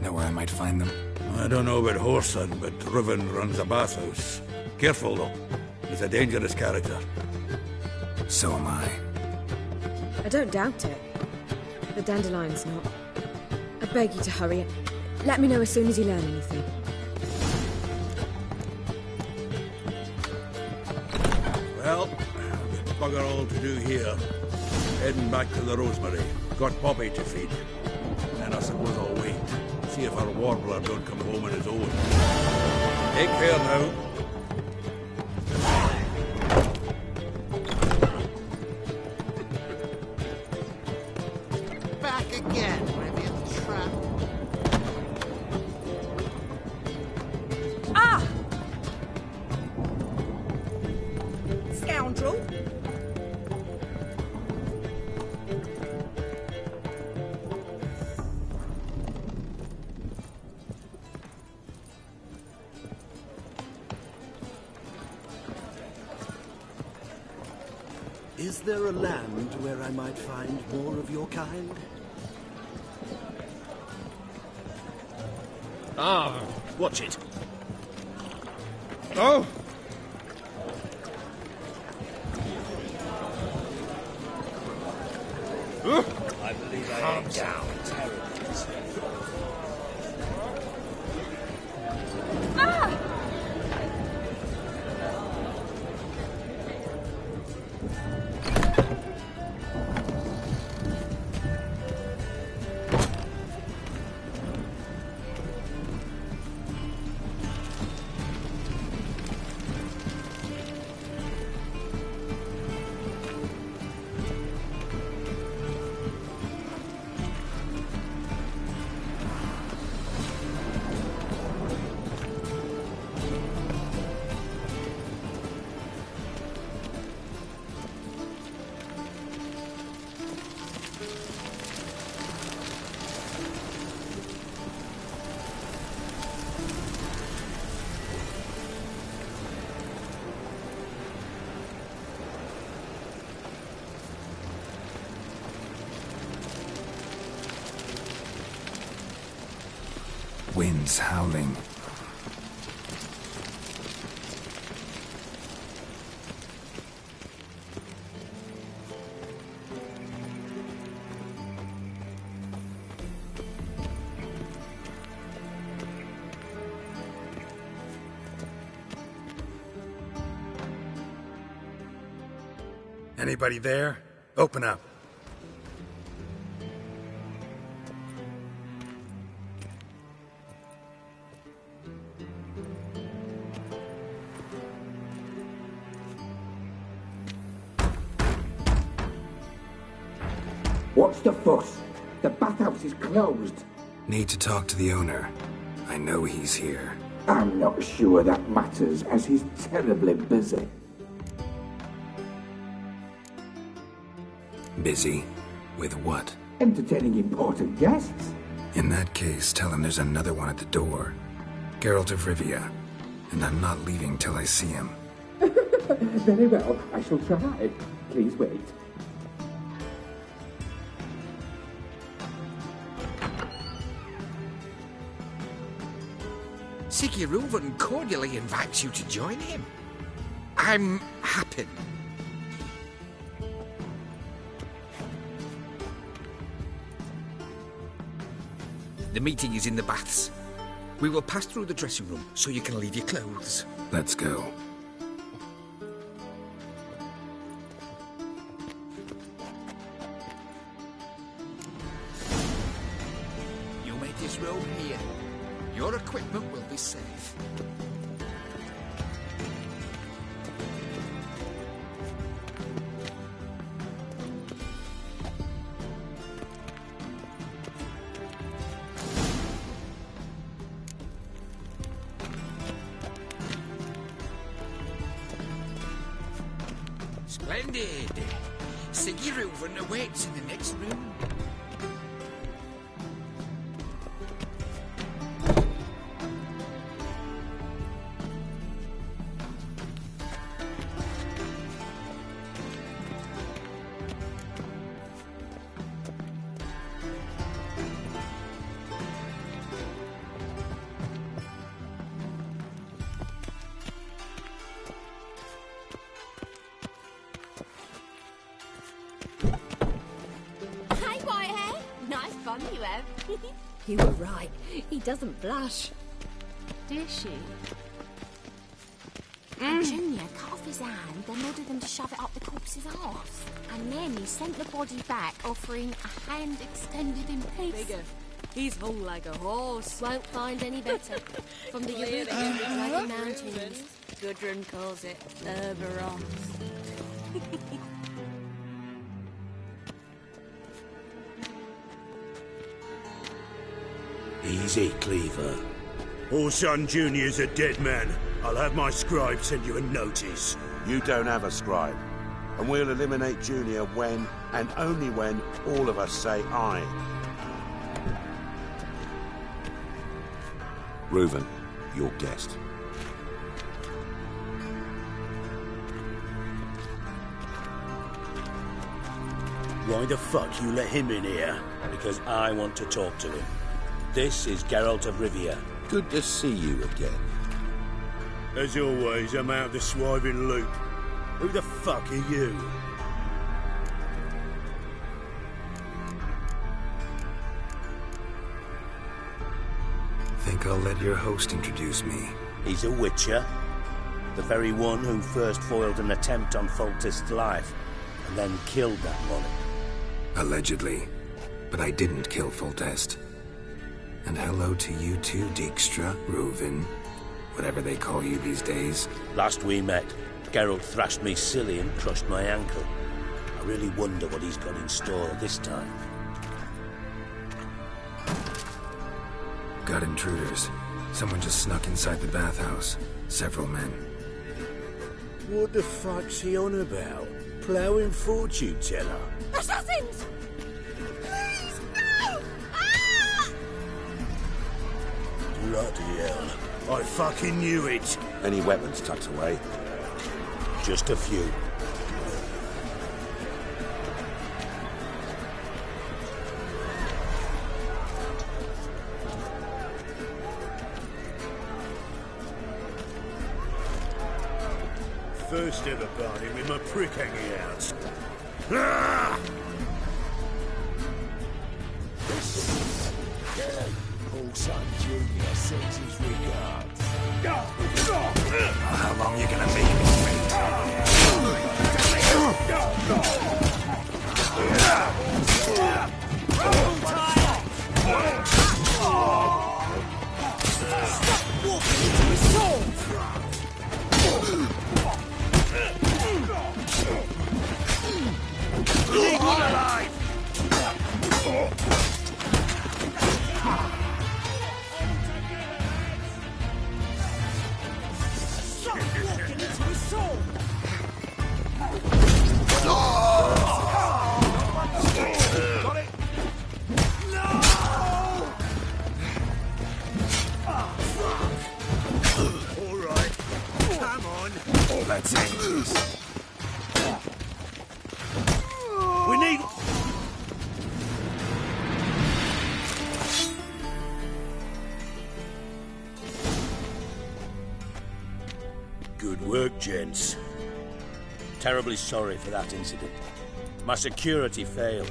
Know where I might find them? I don't know about Horson, but Reuven runs a bathhouse. Careful, though. He's a dangerous character. So am I. I don't doubt it. The Dandelion's not. I beg you to hurry. Let me know as soon as you learn anything. Well, bugger all to do here. Heading back to the Rosemary. Got Poppy to feed. And I suppose I'll wait. See if our warbler don't come home on his own. Take care now. Back again, Rivian trap. Ah! Scoundrel! Is there a land where I might find more of your kind? Ah, watch it. Oh! I believe I calm down. Ah! Winds howling. Anybody there? Open up. What's the fuss? The bathhouse is closed. Need to talk to the owner. I know he's here. I'm not sure that matters, as he's terribly busy. Busy? With what? Entertaining important guests. In that case, tell him there's another one at the door. Geralt of Rivia. And I'm not leaving till I see him. Very well, I shall try. Please wait. Siggy Reuven cordially invites you to join him. I'm happy. The meeting is in the baths. We will pass through the dressing room so you can leave your clothes. Let's go. You made this room here. Your equipment will be safe. Splendid! Siggy Reuven awaits in the next room. You were right. He doesn't blush. Does she? And Junior cut off his hand, then ordered them to shove it up the corpse's arse. And then he sent the body back, offering a hand extended in peace. Bigger. He's hung like a horse. Won't find any better. From the Yeruvian Dragon Mountains, Gudrun calls it Urberos. Easy, Cleaver. Orson Jr.'s a dead man. I'll have my scribe send you a notice. You don't have a scribe. And we'll eliminate Junior when, and only when, all of us say aye. Reuven, your guest. Why the fuck you let him in here? Because I want to talk to him. This is Geralt of Rivia. Good to see you again. As always, I'm out the swiving loop. Who the fuck are you? Think I'll let your host introduce me. He's a witcher. The very one who first foiled an attempt on Foltest's life, and then killed that monarch. Allegedly. But I didn't kill Foltest. And hello to you too, Dijkstra, Reuven, whatever they call you these days. Last we met, Geralt thrashed me silly and crushed my ankle. I really wonder what he's got in store this time. Got intruders. Someone just snuck inside the bathhouse. Several men. What the fuck's he on about? Ploughing fortune teller? Assassins! Please, no! Bloody hell. I fucking knew it. Any weapons tucked away? Just a few. First ever party with my prick hanging out. Ah! Son Junior sends his regards. How long you gonna make me wait? Stop walking into his soul! Leave one alive! sword! Got it? All right. Come on. Let's end this. We need... Good work, gents. Terribly sorry for that incident. My security failed.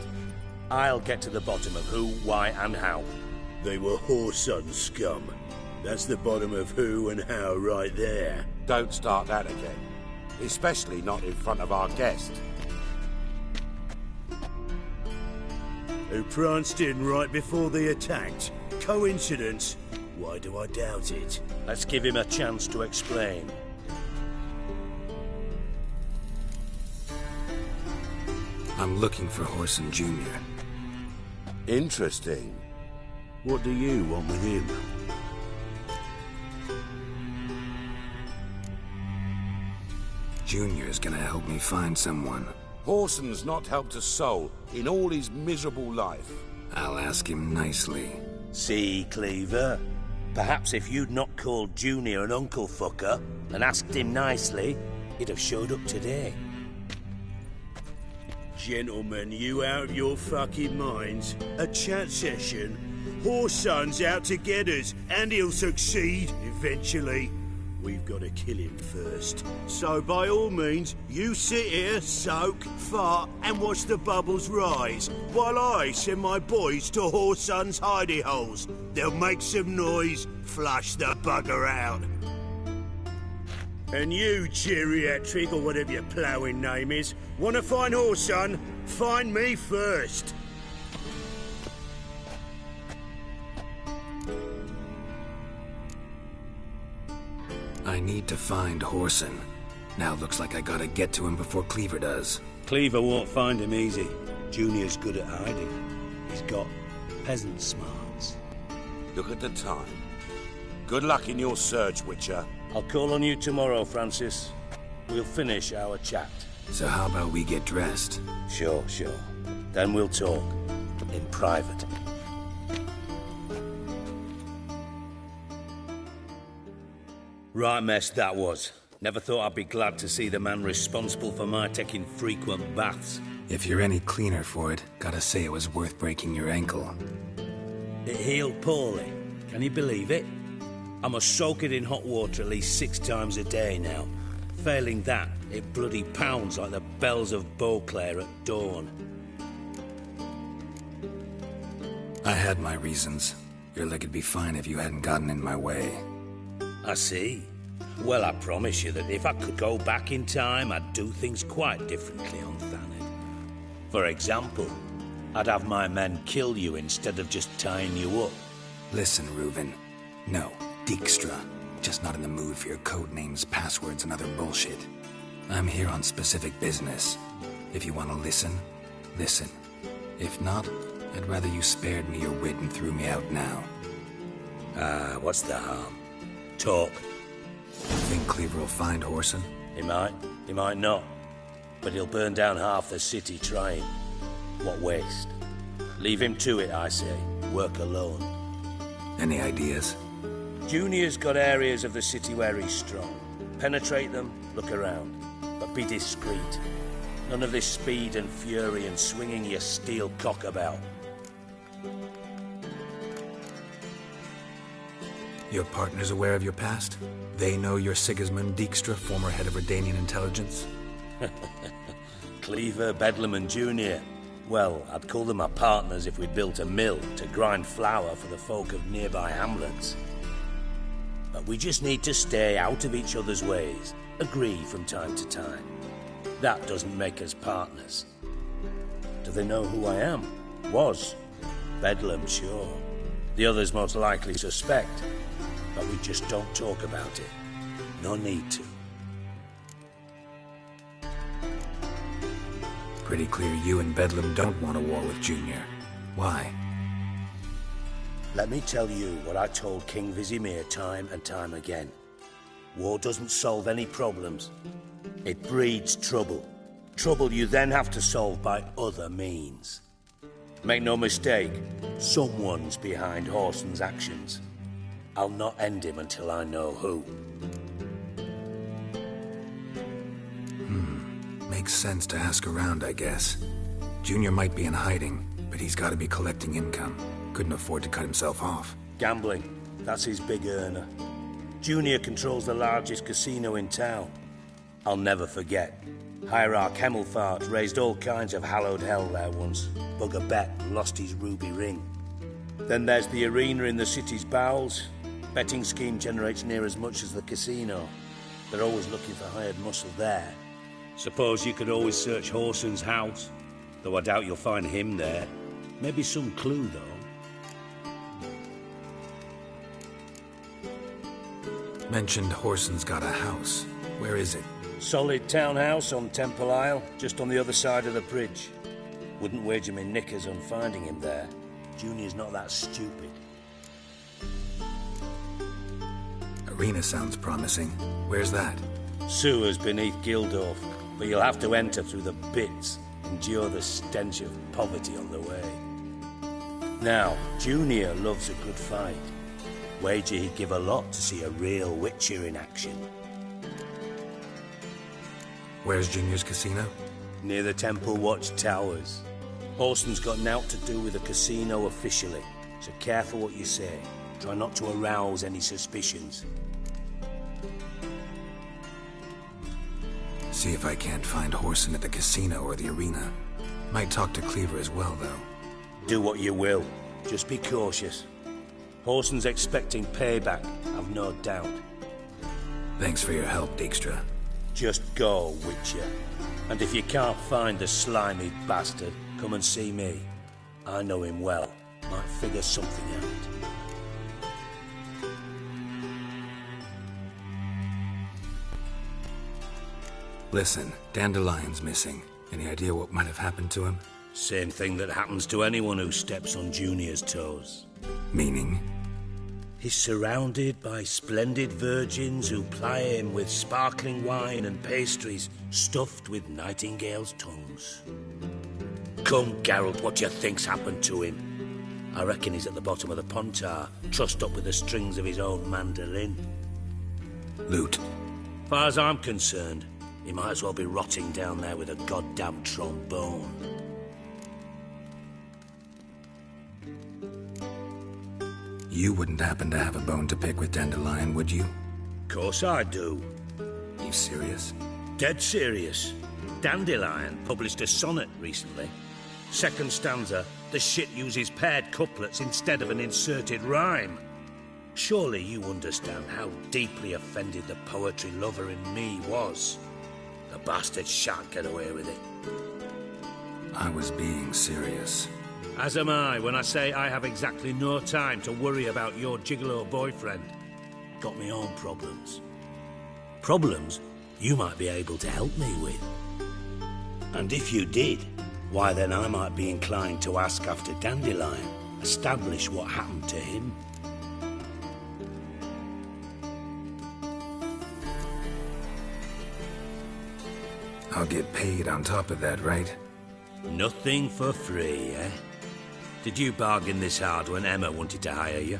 I'll get to the bottom of who, why, and how. They were whoreson scum. That's the bottom of who and how right there. Don't start that again. Especially not in front of our guest. Who pranced in right before they attacked. Coincidence? Why do I doubt it? Let's give him a chance to explain. I'm looking for Whoreson Jr. Interesting. What do you want with him? Junior's gonna help me find someone. Whoreson's not helped a soul in all his miserable life. I'll ask him nicely. See, Cleaver? Perhaps if you'd not called Junior an uncle fucker and asked him nicely, he'd have showed up today. Gentlemen, you out of your fucking minds? A chat session? Whoreson's out to get us, and he'll succeed eventually. We've got to kill him first. So by all means, you sit here, soak, fart, and watch the bubbles rise, while I send my boys to Whoreson's hidey holes. They'll make some noise, flush the bugger out. And you, geriatric, or whatever your ploughing name is, want to find Whoreson? Find me first. I need to find Whoreson. Now looks like I gotta get to him before Cleaver does. Cleaver won't find him easy. Junior's good at hiding. He's got peasant smarts. Look at the time. Good luck in your search, Witcher. I'll call on you tomorrow, Francis. We'll finish our chat. So how about we get dressed? Sure. Then we'll talk. In private. Right mess that was. Never thought I'd be glad to see the man responsible for my taking frequent baths. If you're any cleaner for it, gotta say it was worth breaking your ankle. It healed poorly. Can you believe it? I must soak it in hot water at least 6 times a day now. Failing that, it bloody pounds like the bells of Beauclair at dawn. I had my reasons. Your leg'd be fine if you hadn't gotten in my way. I see. Well, I promise you that if I could go back in time, I'd do things quite differently on Thanet. For example, I'd have my men kill you instead of just tying you up. Listen, Reuven. No, Dijkstra. Just not in the mood for your code names, passwords, and other bullshit. I'm here on specific business. If you want to listen, listen. If not, I'd rather you spared me your wit and threw me out now. What's the harm? Talk. Think Cleaver will find Whoreson? He might not. But he'll burn down half the city trying. What waste. Leave him to it, I say. Work alone. Any ideas? Junior's got areas of the city where he's strong. Penetrate them, look around. But be discreet. None of this speed and fury and swinging your steel cock about. Your partner's aware of your past? They know you're Sigismund Dijkstra, former head of Redanian intelligence? Cleaver, Bedlam and Junior. Well, I'd call them my partners if we built a mill to grind flour for the folk of nearby hamlets. But we just need to stay out of each other's ways. Agree from time to time. That doesn't make us partners. Do they know who I am? Was. Bedlam, sure. The others most likely suspect. But we just don't talk about it. No need to. Pretty clear you and Bedlam don't want a war with Junior. Why? Let me tell you what I told King Vizimir time and time again. War doesn't solve any problems. It breeds trouble. Trouble you then have to solve by other means. Make no mistake, someone's behind Horson's actions. I'll not end him until I know who. Makes sense to ask around, I guess. Junior might be in hiding, but he's got to be collecting income. Couldn't afford to cut himself off. Gambling. That's his big earner. Junior controls the largest casino in town. I'll never forget. Hierarch Hemmelfart raised all kinds of hallowed hell there once. Bugger Bet lost his ruby ring. Then there's the arena in the city's bowels. Betting scheme generates near as much as the casino. They're always looking for hired muscle there. Suppose you could always search Horson's house. Though I doubt you'll find him there. Maybe some clue, though. Mentioned Horson's got a house. Where is it? Solid townhouse on Temple Isle, just on the other side of the bridge. Wouldn't wager me knickers on finding him there. Junior's not that stupid. Arena sounds promising. Where's that? Sewers beneath Gildorf, but you'll have to enter through the bits, endure the stench of poverty on the way. Now, Junior loves a good fight. Wager he'd give a lot to see a real Witcher in action. Where's Junior's casino? Near the Temple Watch Towers. Horson's got naught to do with the casino officially, so careful what you say. Try not to arouse any suspicions. See if I can't find Horson at the casino or the arena. Might talk to Cleaver as well, though. Do what you will. Just be cautious. Horson's expecting payback, I've no doubt. Thanks for your help, Dijkstra. Just go, Witcher. And if you can't find the slimy bastard, come and see me. I know him well. Might figure something out. Listen, Dandelion's missing. Any idea what might have happened to him? Same thing that happens to anyone who steps on Junior's toes. Meaning? He's surrounded by splendid virgins who ply him with sparkling wine and pastries stuffed with nightingales' tongues. Come, Geralt, what do you think's happened to him? I reckon he's at the bottom of the Pontar, trussed up with the strings of his own mandolin. Loot. Far as I'm concerned, he might as well be rotting down there with a goddamn trombone. You wouldn't happen to have a bone to pick with Dandelion, would you? Course I do. You serious? Dead serious. Dandelion published a sonnet recently. Second stanza, the shit uses paired couplets instead of an inserted rhyme. Surely you understand how deeply offended the poetry lover in me was. The bastard shan't get away with it. I was being serious. As am I when I say I have exactly no time to worry about your gigolo boyfriend. Got me own problems. Problems you might be able to help me with. And if you did, why then I might be inclined to ask after Dandelion, establish what happened to him. I'll get paid on top of that, right? Nothing for free, eh? Did you bargain this hard when Emma wanted to hire you?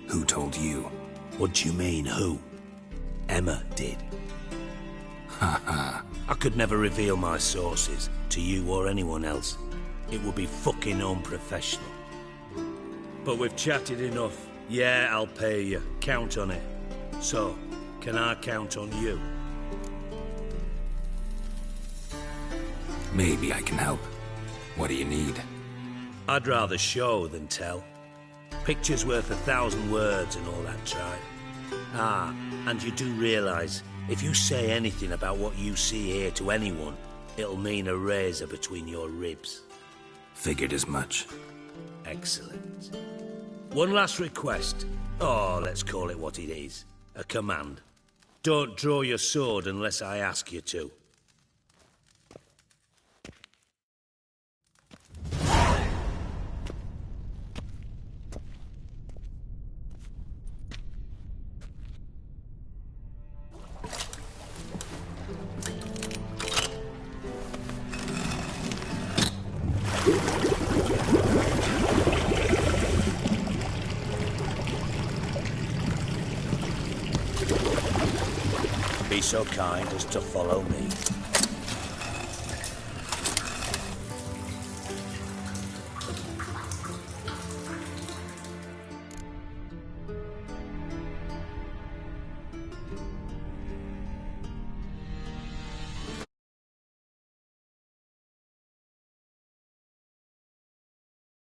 Who told you? What do you mean, who? Emma did. Ha. I could never reveal my sources to you or anyone else. It would be fucking unprofessional. But we've chatted enough. Yeah, I'll pay you. Count on it. So, can I count on you? Maybe I can help. What do you need? I'd rather show than tell. Picture's worth 1,000 words and all that tribe. Ah, and you do realise, if you say anything about what you see here to anyone, it'll mean a razor between your ribs. Figured as much. Excellent. One last request. Oh, let's call it what it is. A command. Don't draw your sword unless I ask you to. Be so kind as to follow me.